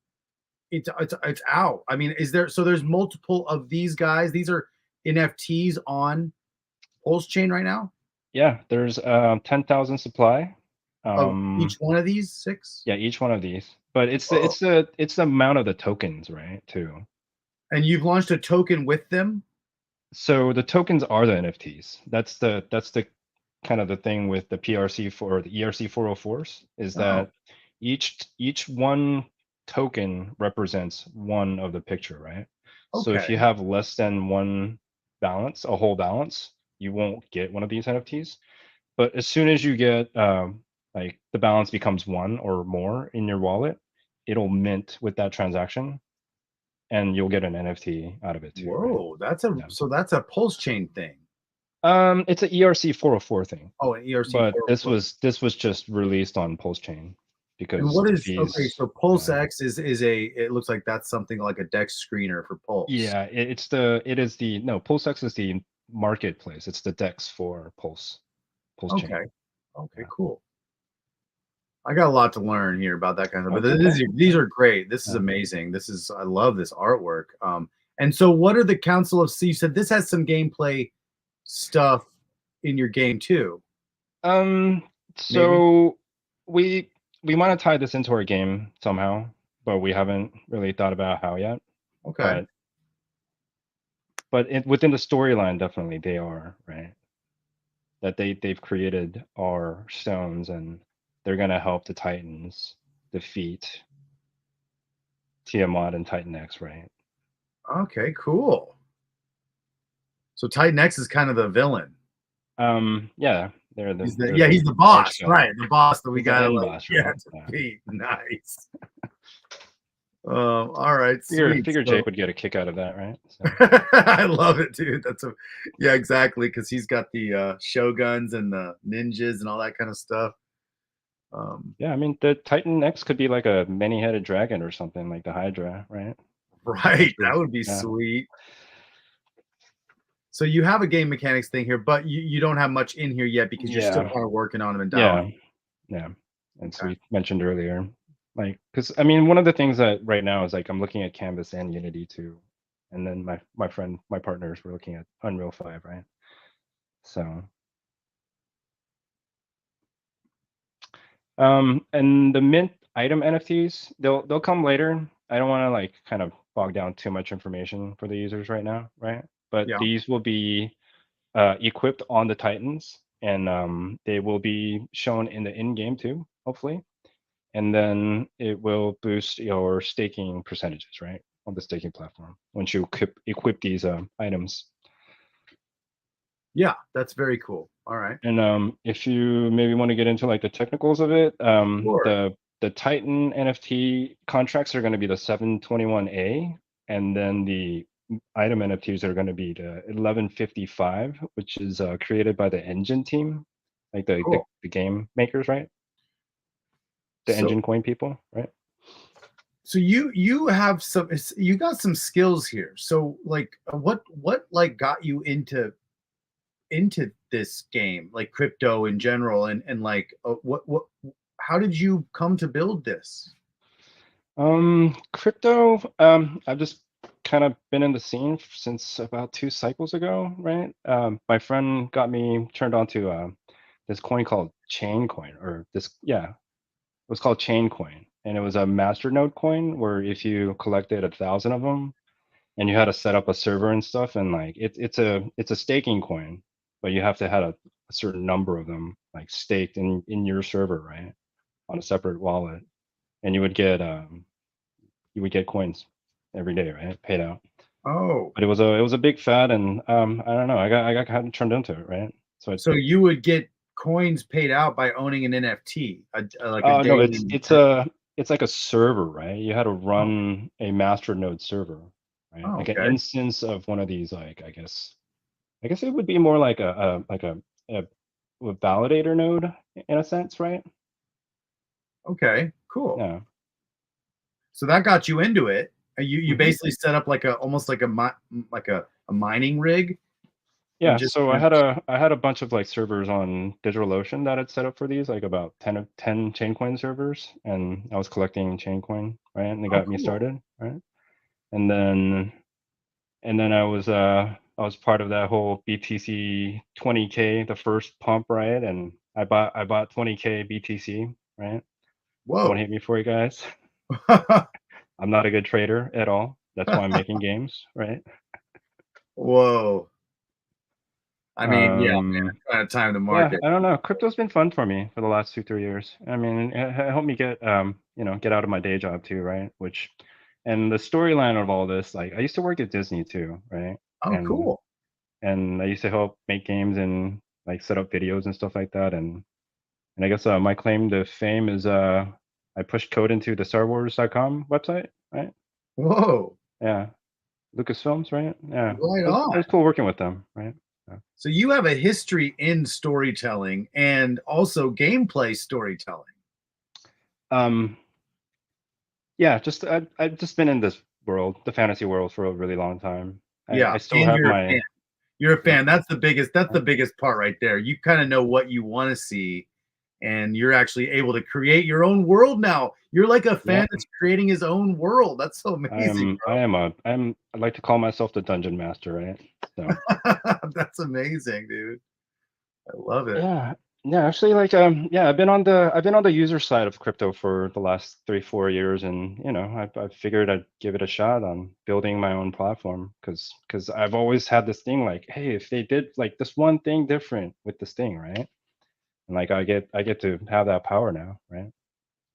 it's out. I mean, is there so there's multiple of these guys. These are NFTs on Pulse Chain right now Yeah, there's 10,000 supply. of each Um, one of these six. yeah, each one of these. But Oh, it's the amount of the tokens, right? Too. and you've launched a token with them. So the tokens are the NFTs. That's the kind of the thing with the PRC for the ERC 404s is Oh, that each one token represents one of the picture, right? So if you okay. have less than one balance, a whole balance, you won't get one of these NFTs. But as soon as you get like the balance becomes one or more in your wallet, it'll mint with that transaction, and you'll get an NFT out of it too, right? Whoa, that's a Yeah. so that's a Pulse Chain thing. It's a ERC 404 thing, Oh, an ERC but 404. this was just released on Pulse Chain And because what the is okay? fees. So Pulse Yeah, X is a. It looks like that's something like a Dex screener for Pulse. yeah. It's the it is the no PulseX is the marketplace. It's the DEX for Pulse Chain. Okay. Okay. Yeah, Cool. I got a lot to learn here about that kind of, but that's okay. these are great. This is Yeah. amazing. This is I love this artwork. And so what are the Council of C? You said this has some gameplay stuff in your game too, Um. maybe? So we we want to tie this into our game somehow, but we haven't really thought about how yet. Okay. But within the storyline, definitely they are right. That they've created are stones, and they're gonna help the Titans defeat Tiamat and Titan X, right? Okay, cool. So Titan X is kind of the villain. Yeah, they're He's the the boss, arch guy. right? The boss that we He's the gotta end like, boss, yeah, right? Yeah. defeat. Nice. All right, sweet. Figure So Jake would get a kick out of that, right? So I love it, dude. Yeah, exactly, because he's got the shoguns and the ninjas and all that kind of stuff. Um, yeah, I mean the Titan X could be like a many-headed dragon or something like the Hydra, right? right, Potentially. that would be Yeah. sweet. So you have a game mechanics thing here, but you don't have much in here yet because you're still Yeah. kind of working on them and dialing. Yeah. Yeah. As Okay. we mentioned earlier, like, because I mean, one of the things that right now is like I'm looking at Canvas and Unity too, and then my partners were looking at Unreal 5, right? So, and the mint item NFTs, they'll come later. I don't want to like kind of bog down too much information for the users right now, right? But Yeah. these will be equipped on the Titans, and they will be shown in the in-game too, hopefully. And then it will boost your staking percentages, right, on the staking platform once you equip these items. Yeah, that's very cool. All right. And if you maybe want to get into like the technicals of it, Sure. the Titan NFT contracts are going to be the 721A, and then the item NFTs are going to be the 1155, which is created by the Engine team, like Cool. the game makers, right? The So Engine coin people, right? so you have some you got some skills here. So like what like got you into this game, like crypto in general, and like what how did you come to build this? Crypto, I've just kind of been in the scene since about 2 cycles ago, right? My friend got me turned on to this coin called Chain Coin, or it was called Chain Coin, and it was a masternode coin where if you collected 1,000 of them, and you had to set up a server and stuff, and like it's a staking coin, but you have to have a certain number of them like staked in your server, right, on a separate wallet, and you would get coins every day, right? Paid out. Oh, But it was a big fad, and I don't know. I got kind of turned into it, right? So so you would get coins paid out by owning an NFT, like a no, daily. it's like a server, right? You had to Oh, run a master node server, right? oh, Like an okay, instance of one of these, like I guess it would be more like a validator node in a sense, right? okay, cool. Yeah. So that got you into it. You hmm basically set up like a almost like like a mining rig and Yeah, just so I kind had a bunch of like servers on DigitalOcean that I'd set up for these, like about 10 Chaincoin servers, and I was collecting Chaincoin, right? And they oh, got me cool. started, right? And then I was part of that whole BTC 20K, the first pump, right? And I bought 20K BTC, right? Don't Whoa. hate me for it, guys. I'm not a good trader at all. That's why I'm making games, right? Whoa. I mean, yeah, man, Um, trying to time the Yeah, market. I don't know. Crypto's been fun for me for the last 2, 3 years. I mean, it helped me get out of my day job too, right? And the storyline of all this, like I used to work at Disney too, right? Oh, And cool. and I used to help make games and like set up videos and stuff like that. And I guess my claim to fame is I pushed code into the StarWars.com website, right? Whoa. Yeah, Lucasfilms, right? Yeah, Right it on. was cool working with them, right? Yeah. So you have a history in storytelling and also gameplay storytelling. Um, Yeah, just I've just been in this world, the fantasy world, for a really long time. Yeah, I still and have you're a my fan. You're a yeah, fan. That's the biggest part right there. You kind of know what you want to see and you're actually able to create your own world now. You're like a yeah. fan that's creating his own world. That's so I amazing, am I am a I like to call myself the dungeon master, right? So bro. That's amazing, dude. I love it. yeah, yeah. Actually, like yeah, I've been on the user side of crypto for the last 3, 4 years, and I figured I'd give it a shot on building my own platform because I've always had this thing like, hey, if they did like this one thing different with this thing, right? And like I get to have that power now, right?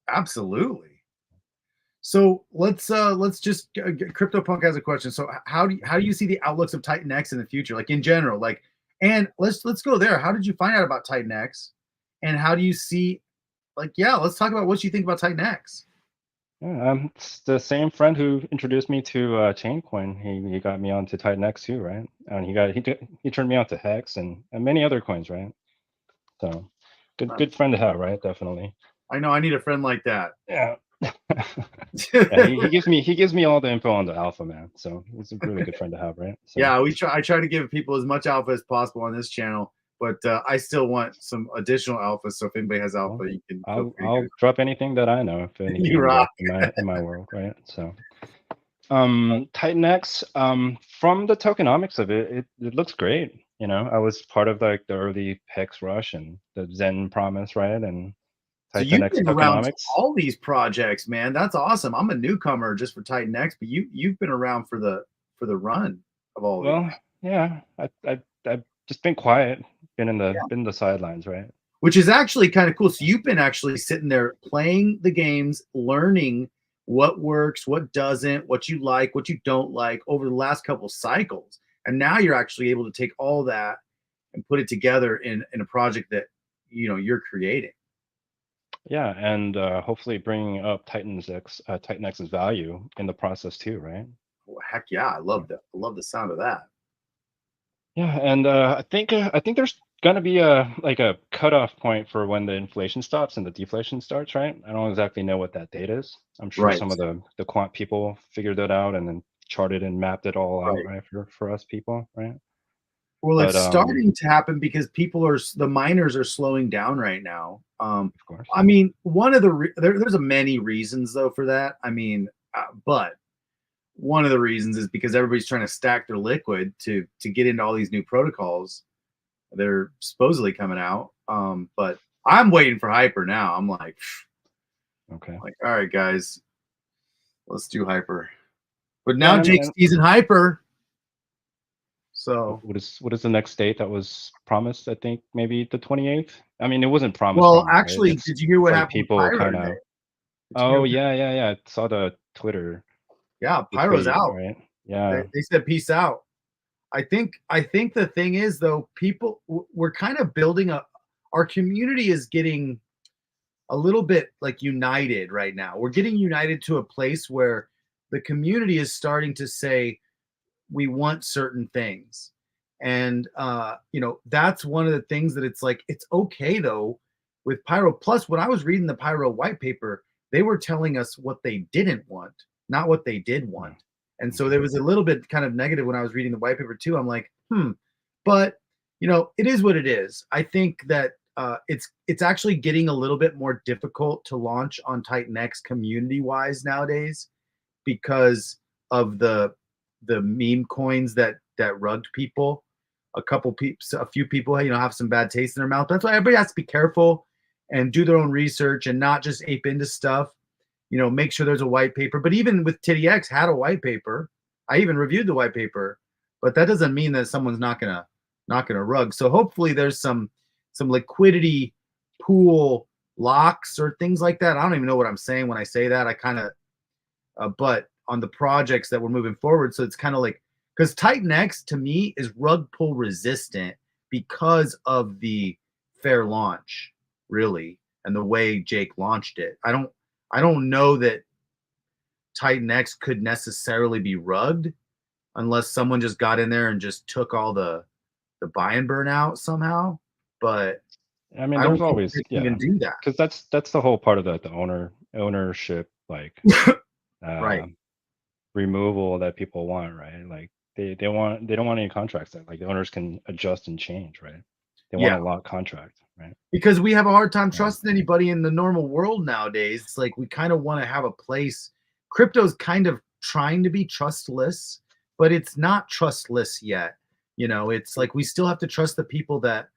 Absolutely. So let's just CryptoPunk has a question. So how do you see the outlooks of Titan X in the future, like in general, like and let's go there. How did you find out about Titan X, and how do you see like yeah? Let's talk about what you think about Titan X. Yeah, it's the same friend who introduced me to Chaincoin. He got me onto Titan X too, right? And he turned me on to Hex and many other coins, right? So good friend to have, right? Definitely. I know I need a friend like that. Yeah. Yeah, he gives me all the info on the alpha, man. So he's a really good friend to have, right? So Yeah, I try to give people as much alpha as possible on this channel, but I still want some additional alpha. So if anybody has well, alpha, you can feel I'll free to give I'll drop anything that I know if it. anything You would rock. work in my world, right? So Titan X, from the tokenomics of it, it looks great. I was part of like the early Hex rush and the Zen promise, right? And So Titan you've X been around for tokenomics. all these projects, man. That's awesome. I'm a newcomer just for Titan X, but you've been around for the run of all these, Well, yeah, I've just been quiet, been in the sidelines, right? which is actually kind of cool. So you've been actually sitting there playing the games, learning what works, what doesn't, what you like, what you don't like over the last couple cycles, and now you're actually able to take all that and put it together in a project that you're creating. Yeah, and hopefully bringing up Titan X's value in the process too, right? Well, heck yeah, I love that. I love the sound of that. Yeah, and I think there's gonna be a cutoff point for when the inflation stops and the deflation starts, right? I don't exactly know what that date is. I'm sure Right, some of the quant people figured that out and then charted and mapped it all out, right. right, for us people, right? Well, But it's starting to happen because the miners are slowing down right now. of course, I mean, one of the there's a many reasons though for that. I mean, but one of the reasons is because everybody's trying to stack their liquid to get into all these new protocols. They're supposedly coming out. But I'm waiting for hyper now. I'm okay. like, all right, guys, let's do hyper. But Yeah, now Jake's using hyper. So what is the next date that was promised? I think maybe the 28th. I mean, it wasn't well, promised, right? actually, did you hear It's what like happened with people Pyro kind today? of. Did you hear Oh what yeah, yeah, yeah. I saw the Twitter, Yeah, the Pyro's tweet, out. right? Yeah, They said peace out. I think the thing is though, we're kind of building our community is getting a little bit like united right now. We're getting united to a place where the community is starting to say we want certain things. And that's one of the things that it's like it's okay though with Pyro. Plus, when I was reading the Pyro white paper, they were telling us what they didn't want, not what they did want. yeah, And so okay. there was a little bit kind of negative when I was reading the white paper too. I'm like, but it is what it is. I think that it's actually getting a little bit more difficult to launch on Titan X community wise nowadays because of the meme coins that rugged people. A few people, have some bad taste in their mouth. That's why everybody has to be careful and do their own research and not just ape into stuff. Make sure there's a white paper. But even with Titty X had a white paper. I even reviewed the white paper, but that doesn't mean that someone's not gonna rug. So hopefully there's some liquidity pool locks or things like that. I don't even know what I'm saying when I say that. I kind of but on the projects that we're moving forward. So it's kind of like because Titan X to me is rug pull resistant because of the fair launch, really, and the way Jake launched it. I don't know that Titan X could necessarily be rugged unless someone just got in there and just took all the buy and burn out somehow. But I mean, I there's don't think always, they can even do that. because that's the whole part of the ownership, like Right. uh, removal that people want, right? Like they don't want any contracts that like the owners can adjust and change, right? They want Yeah. a lock contract, right? Because we have a hard time Yeah, trusting anybody in the normal world nowadays. It's like we kind of want to have a place. Crypto's kind of trying to be trustless, but it's not trustless yet. It's like we still have to trust the people that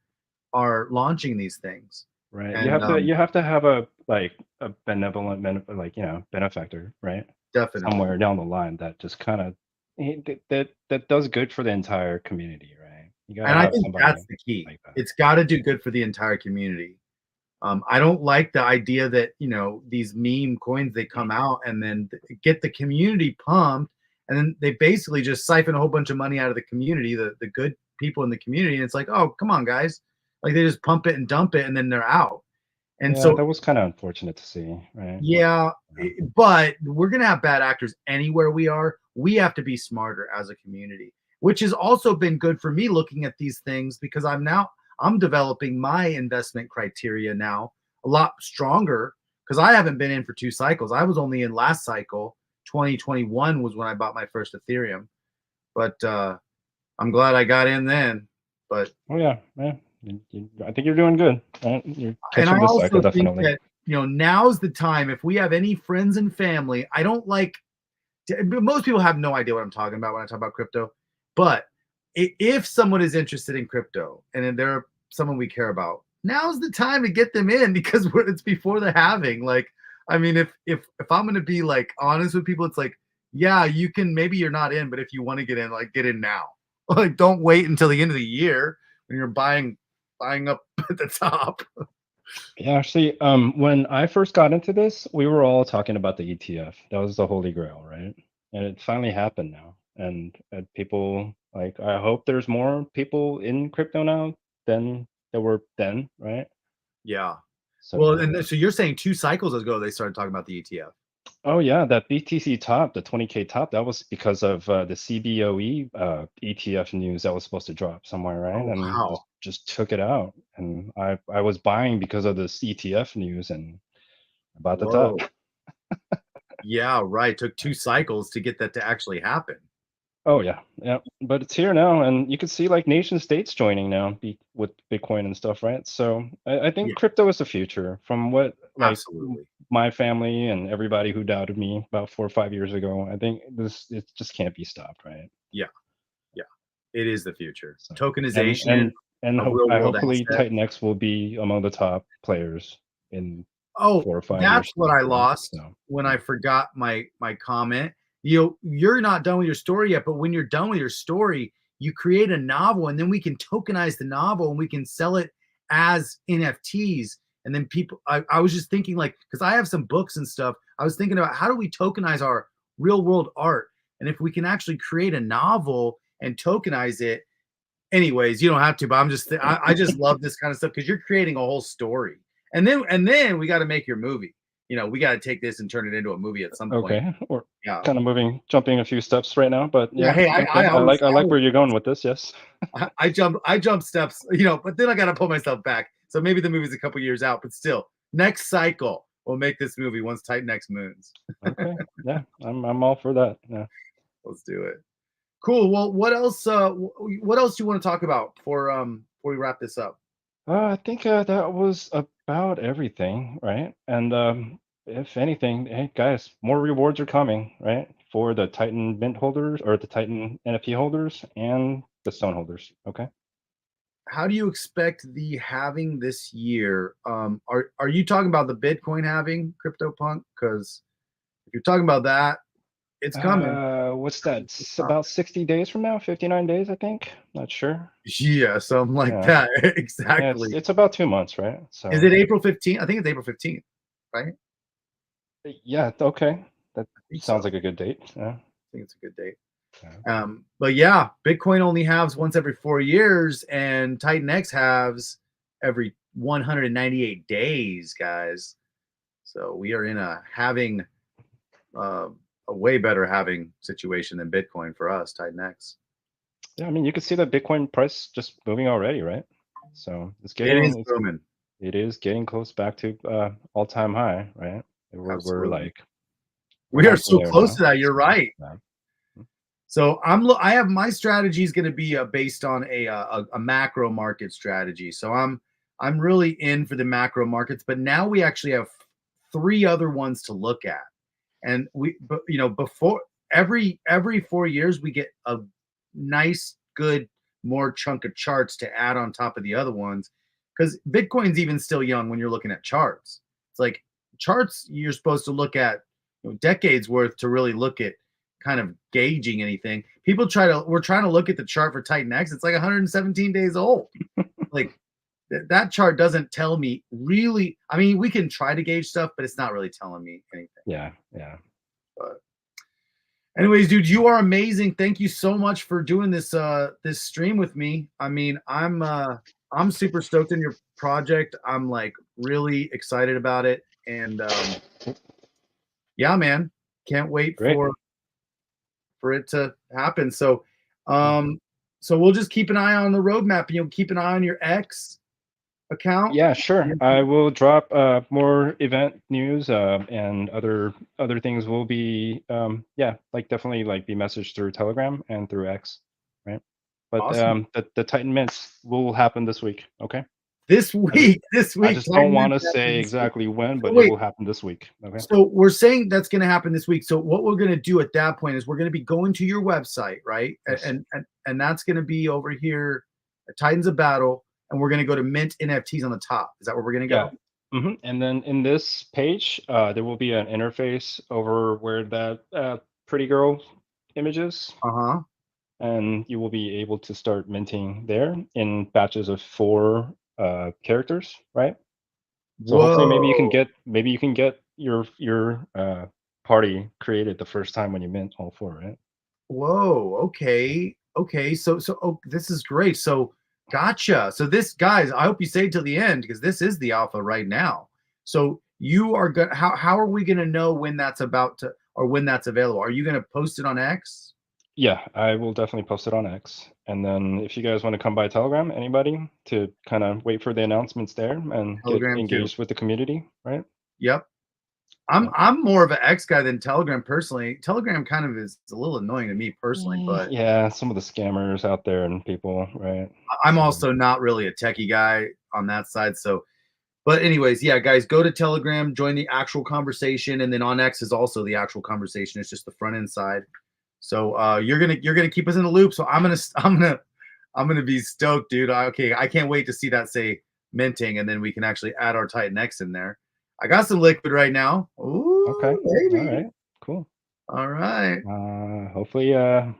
are launching these things. right. And You have to have a like a benevolent like benefactor, right? definitely. Somewhere down the line that just kind of that does good for the entire community, right? You got And to I have think somebody that's the key. like that. It's got to do good for the entire community. I don't like the idea that these meme coins they come out and then get the community pumped, and then they basically just siphon a whole bunch of money out of the community, the good people in the community. And it's like, oh, come on, guys! Like they just pump it and dump it, and then they're out. And Yeah, so, that was kind of unfortunate to see, right? yeah, Yeah. but we're gonna have bad actors anywhere we are. We have to be smarter as a community, which has also been good for me looking at these things because I'm developing my investment criteria now a lot stronger because I haven't been in for 2 cycles. I was only in last cycle. 2021 was when I bought my first Ethereum, but I'm glad I got in then. But Oh yeah, yeah. I think you're doing good. Right? You're and catching I the cycle also think definitely. that now's the time. If we have any friends and family, I don't like most people have no idea what I'm talking about when I talk about crypto. But if someone is interested in crypto and they're someone we care about, now's the time to get them in because it's before the halving. Like, I mean, if I'm gonna be like honest with people, it's like, yeah, you can. Maybe you're not in, but if you want to get in, like, get in now. Like, don't wait until the end of the year when you're buying up at the top. Yeah, actually, when I first got into this, we were all talking about the ETF. That was the holy grail, right? And it finally happened now. And people like, I hope there's more people in crypto now than there were then, right? Yeah. Well, So, and so you're saying 2 cycles ago they started talking about the ETF. oh yeah, that BTC top, the 20K top, that was because of the CBOE ETF news that was supposed to drop somewhere, right? Oh And wow. just took it out. And I was buying because of this ETF news and about the top. Whoa. Yeah, right. Took 2 cycles to get that to actually happen. Oh yeah, yeah. But it's here now, and you can see like nation states joining now with Bitcoin and stuff, right? So I Yeah, think crypto is the future. From what like absolutely. my family and everybody who doubted me about 4 or 5 years ago, I think this it just can't be stopped, right? Yeah, yeah. It is the future. So and Tokenization and and of real I world hopefully assets. Titan X will be among the top players in Oh, 4 or 5 years that's from what now, I right? lost So when I yeah. forgot my comment. You're not done with your story yet, but when you're done with your story, you create a novel and then we can tokenize the novel and we can sell it as NFTs. And then I was just thinking like, because I have some books and stuff, I was thinking about how do we tokenize our real world art? And if we can actually create a novel and tokenize it, anyways, you don't have to, but I just love this kind of stuff because you're creating a whole story. And then we got to make your movie. We got to take this and turn it into a movie at some point. Okay, we're Yeah. kind of jumping a few steps right now, but Yeah. yeah, Hey, okay. I I like always where you're going with this. Yes. I jump steps, but then I got to pull myself back. So maybe the movie's a couple years out, but still, next cycle we'll make this movie once Titan X moons. Okay. Yeah, I'm all for that. Yeah. Let's do it. Cool. Well, what else? What else do you want to talk about before we wrap this up? I think that was about everything, right? And if anything, hey guys, more rewards are coming, right? For the Titan mint holders or the Titan NFT holders and the stone holders. Okay. How do you expect the halving this year? Are you talking about the Bitcoin halving, CryptoPunk? Because if you're talking about that, it's coming. What's that? It's about 60 days from now, 59 days, I think. Not sure. Yeah, something like Yeah. that. Yeah, Exactly. it's about 2 months, right? Is So it April 15th? I think it's April 15th, right? yeah, okay. That I think so. sounds like a good date. Yeah. I think it's a good date. Yeah. But yeah, Bitcoin only halves once every 4 years, and Titan X halves every 198 days, guys. So we are in uh, a way better halving situation than Bitcoin for us, Titan X. Yeah, I mean, you can see the Bitcoin price just moving already, right? So It is it's booming. it is getting close back to all-time high, right? We're Absolutely. like we're We are halfway so there close to now. that. You're So right. yeah. So I have my strategy is going to be based on a macro market strategy. So I'm really in for the macro markets, but now we actually have three other ones to look at. And but before every 4 years we get a nice good more chunk of charts to add on top of the other ones because Bitcoin's even still young when you're looking at charts. It's like charts you're supposed to look at decades worth to really look at kind of gauging anything. We're trying to look at the chart for Titan X. It's like 117 days old. Like that chart doesn't tell me really. I mean, we can try to gauge stuff, but it's not really telling me anything. Yeah, yeah. But anyways, dude, you are amazing. Thank you so much for doing this stream with me. I mean, I'm super stoked in your project. I'm like really excited about it. And yeah, man, can't wait Great. for it to happen. So we'll just keep an eye on the roadmap and you'll keep an eye on your X account. Yeah, sure. I will drop more event news and other things will be yeah, like definitely like be messaged through Telegram and through X, right? But Awesome. the Titan mints will happen this week. Okay. This I just week, this I week, just don't Titan want Mints to happening say this week. exactly when, So but it wait, will happen this week. Okay. so we're saying that's going to happen this week. So what we're going to do at that point is we're going to be going to your website, right? Yes. And that's going to be over here at Titans of Battle, and we're going to go to Mint NFTs on the top. Is that where we're going to Yeah. go? And then in this page, there will be an interface over where that pretty girl image is, Uh-huh. and you will be able to start minting there in batches of 4 characters, right? So hopefully, Whoa. maybe you can get your party created the first time when you mint all 4, right? Whoa. Okay. Okay. So this is great. So gotcha. So this guys, I hope you stay till the end because this is the alpha right now. So you are good. How are we gonna know when that's about to or when that's available? Are you gonna post it on X? Yeah, I will definitely post it on X. And then if you guys want to come by Telegram, anybody to kind of wait for the announcements there and get Telegram too. engaged with the community, right? Yep. I'm Yeah. I'm more of an X guy than Telegram personally. Telegram kind of is a little annoying to me personally, but Yeah, some of the scammers out there and people, right? I'm So, also not really a techie guy on that side. So, but anyways, yeah, guys, go to Telegram, join the actual conversation, and then on X is also the actual conversation. It's just the front end side. So you're gonna keep us in the loop. So I'm gonna be stoked, dude. Okay, I can't wait to see that say minting, and then we can actually add our Titan X in there. I got some liquid right now. okay. Ooh, All baby. right. Cool. All right. Hopefully, yeah,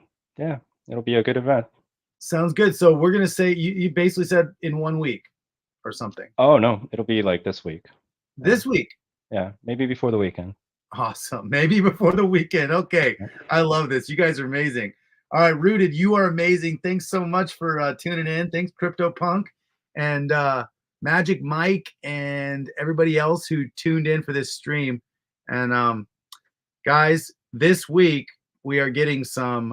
it'll be a good event. Sounds good. So we're gonna say you basically said in 1 week or something. Oh no, it'll be like this week. Yeah, This week. yeah, maybe before the weekend. Awesome. Maybe before the weekend. Okay. Yeah. I love this. You guys are amazing. All right, Rooted, you are amazing. Thanks so much for tuning in. Thanks, Crypto Punk and Magic Mike and everybody else who tuned in for this stream. And guys, this week we are getting some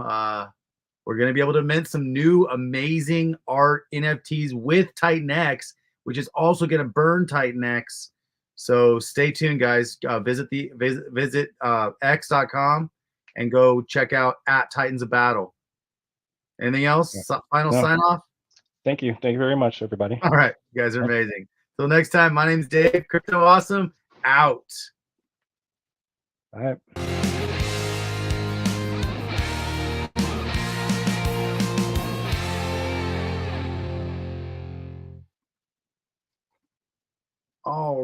we're going to be able to mint some new amazing art NFTs with Titan X, which is also going to burn Titan X. So stay tuned, guys. Visit x.com and go check out at Titans of Battle. Anything else? Yeah. Final No, sign off. thank you very much, everybody. All right, you guys are amazing. Till next time, my name's Dave. Crypto Awesome out. All right. All right.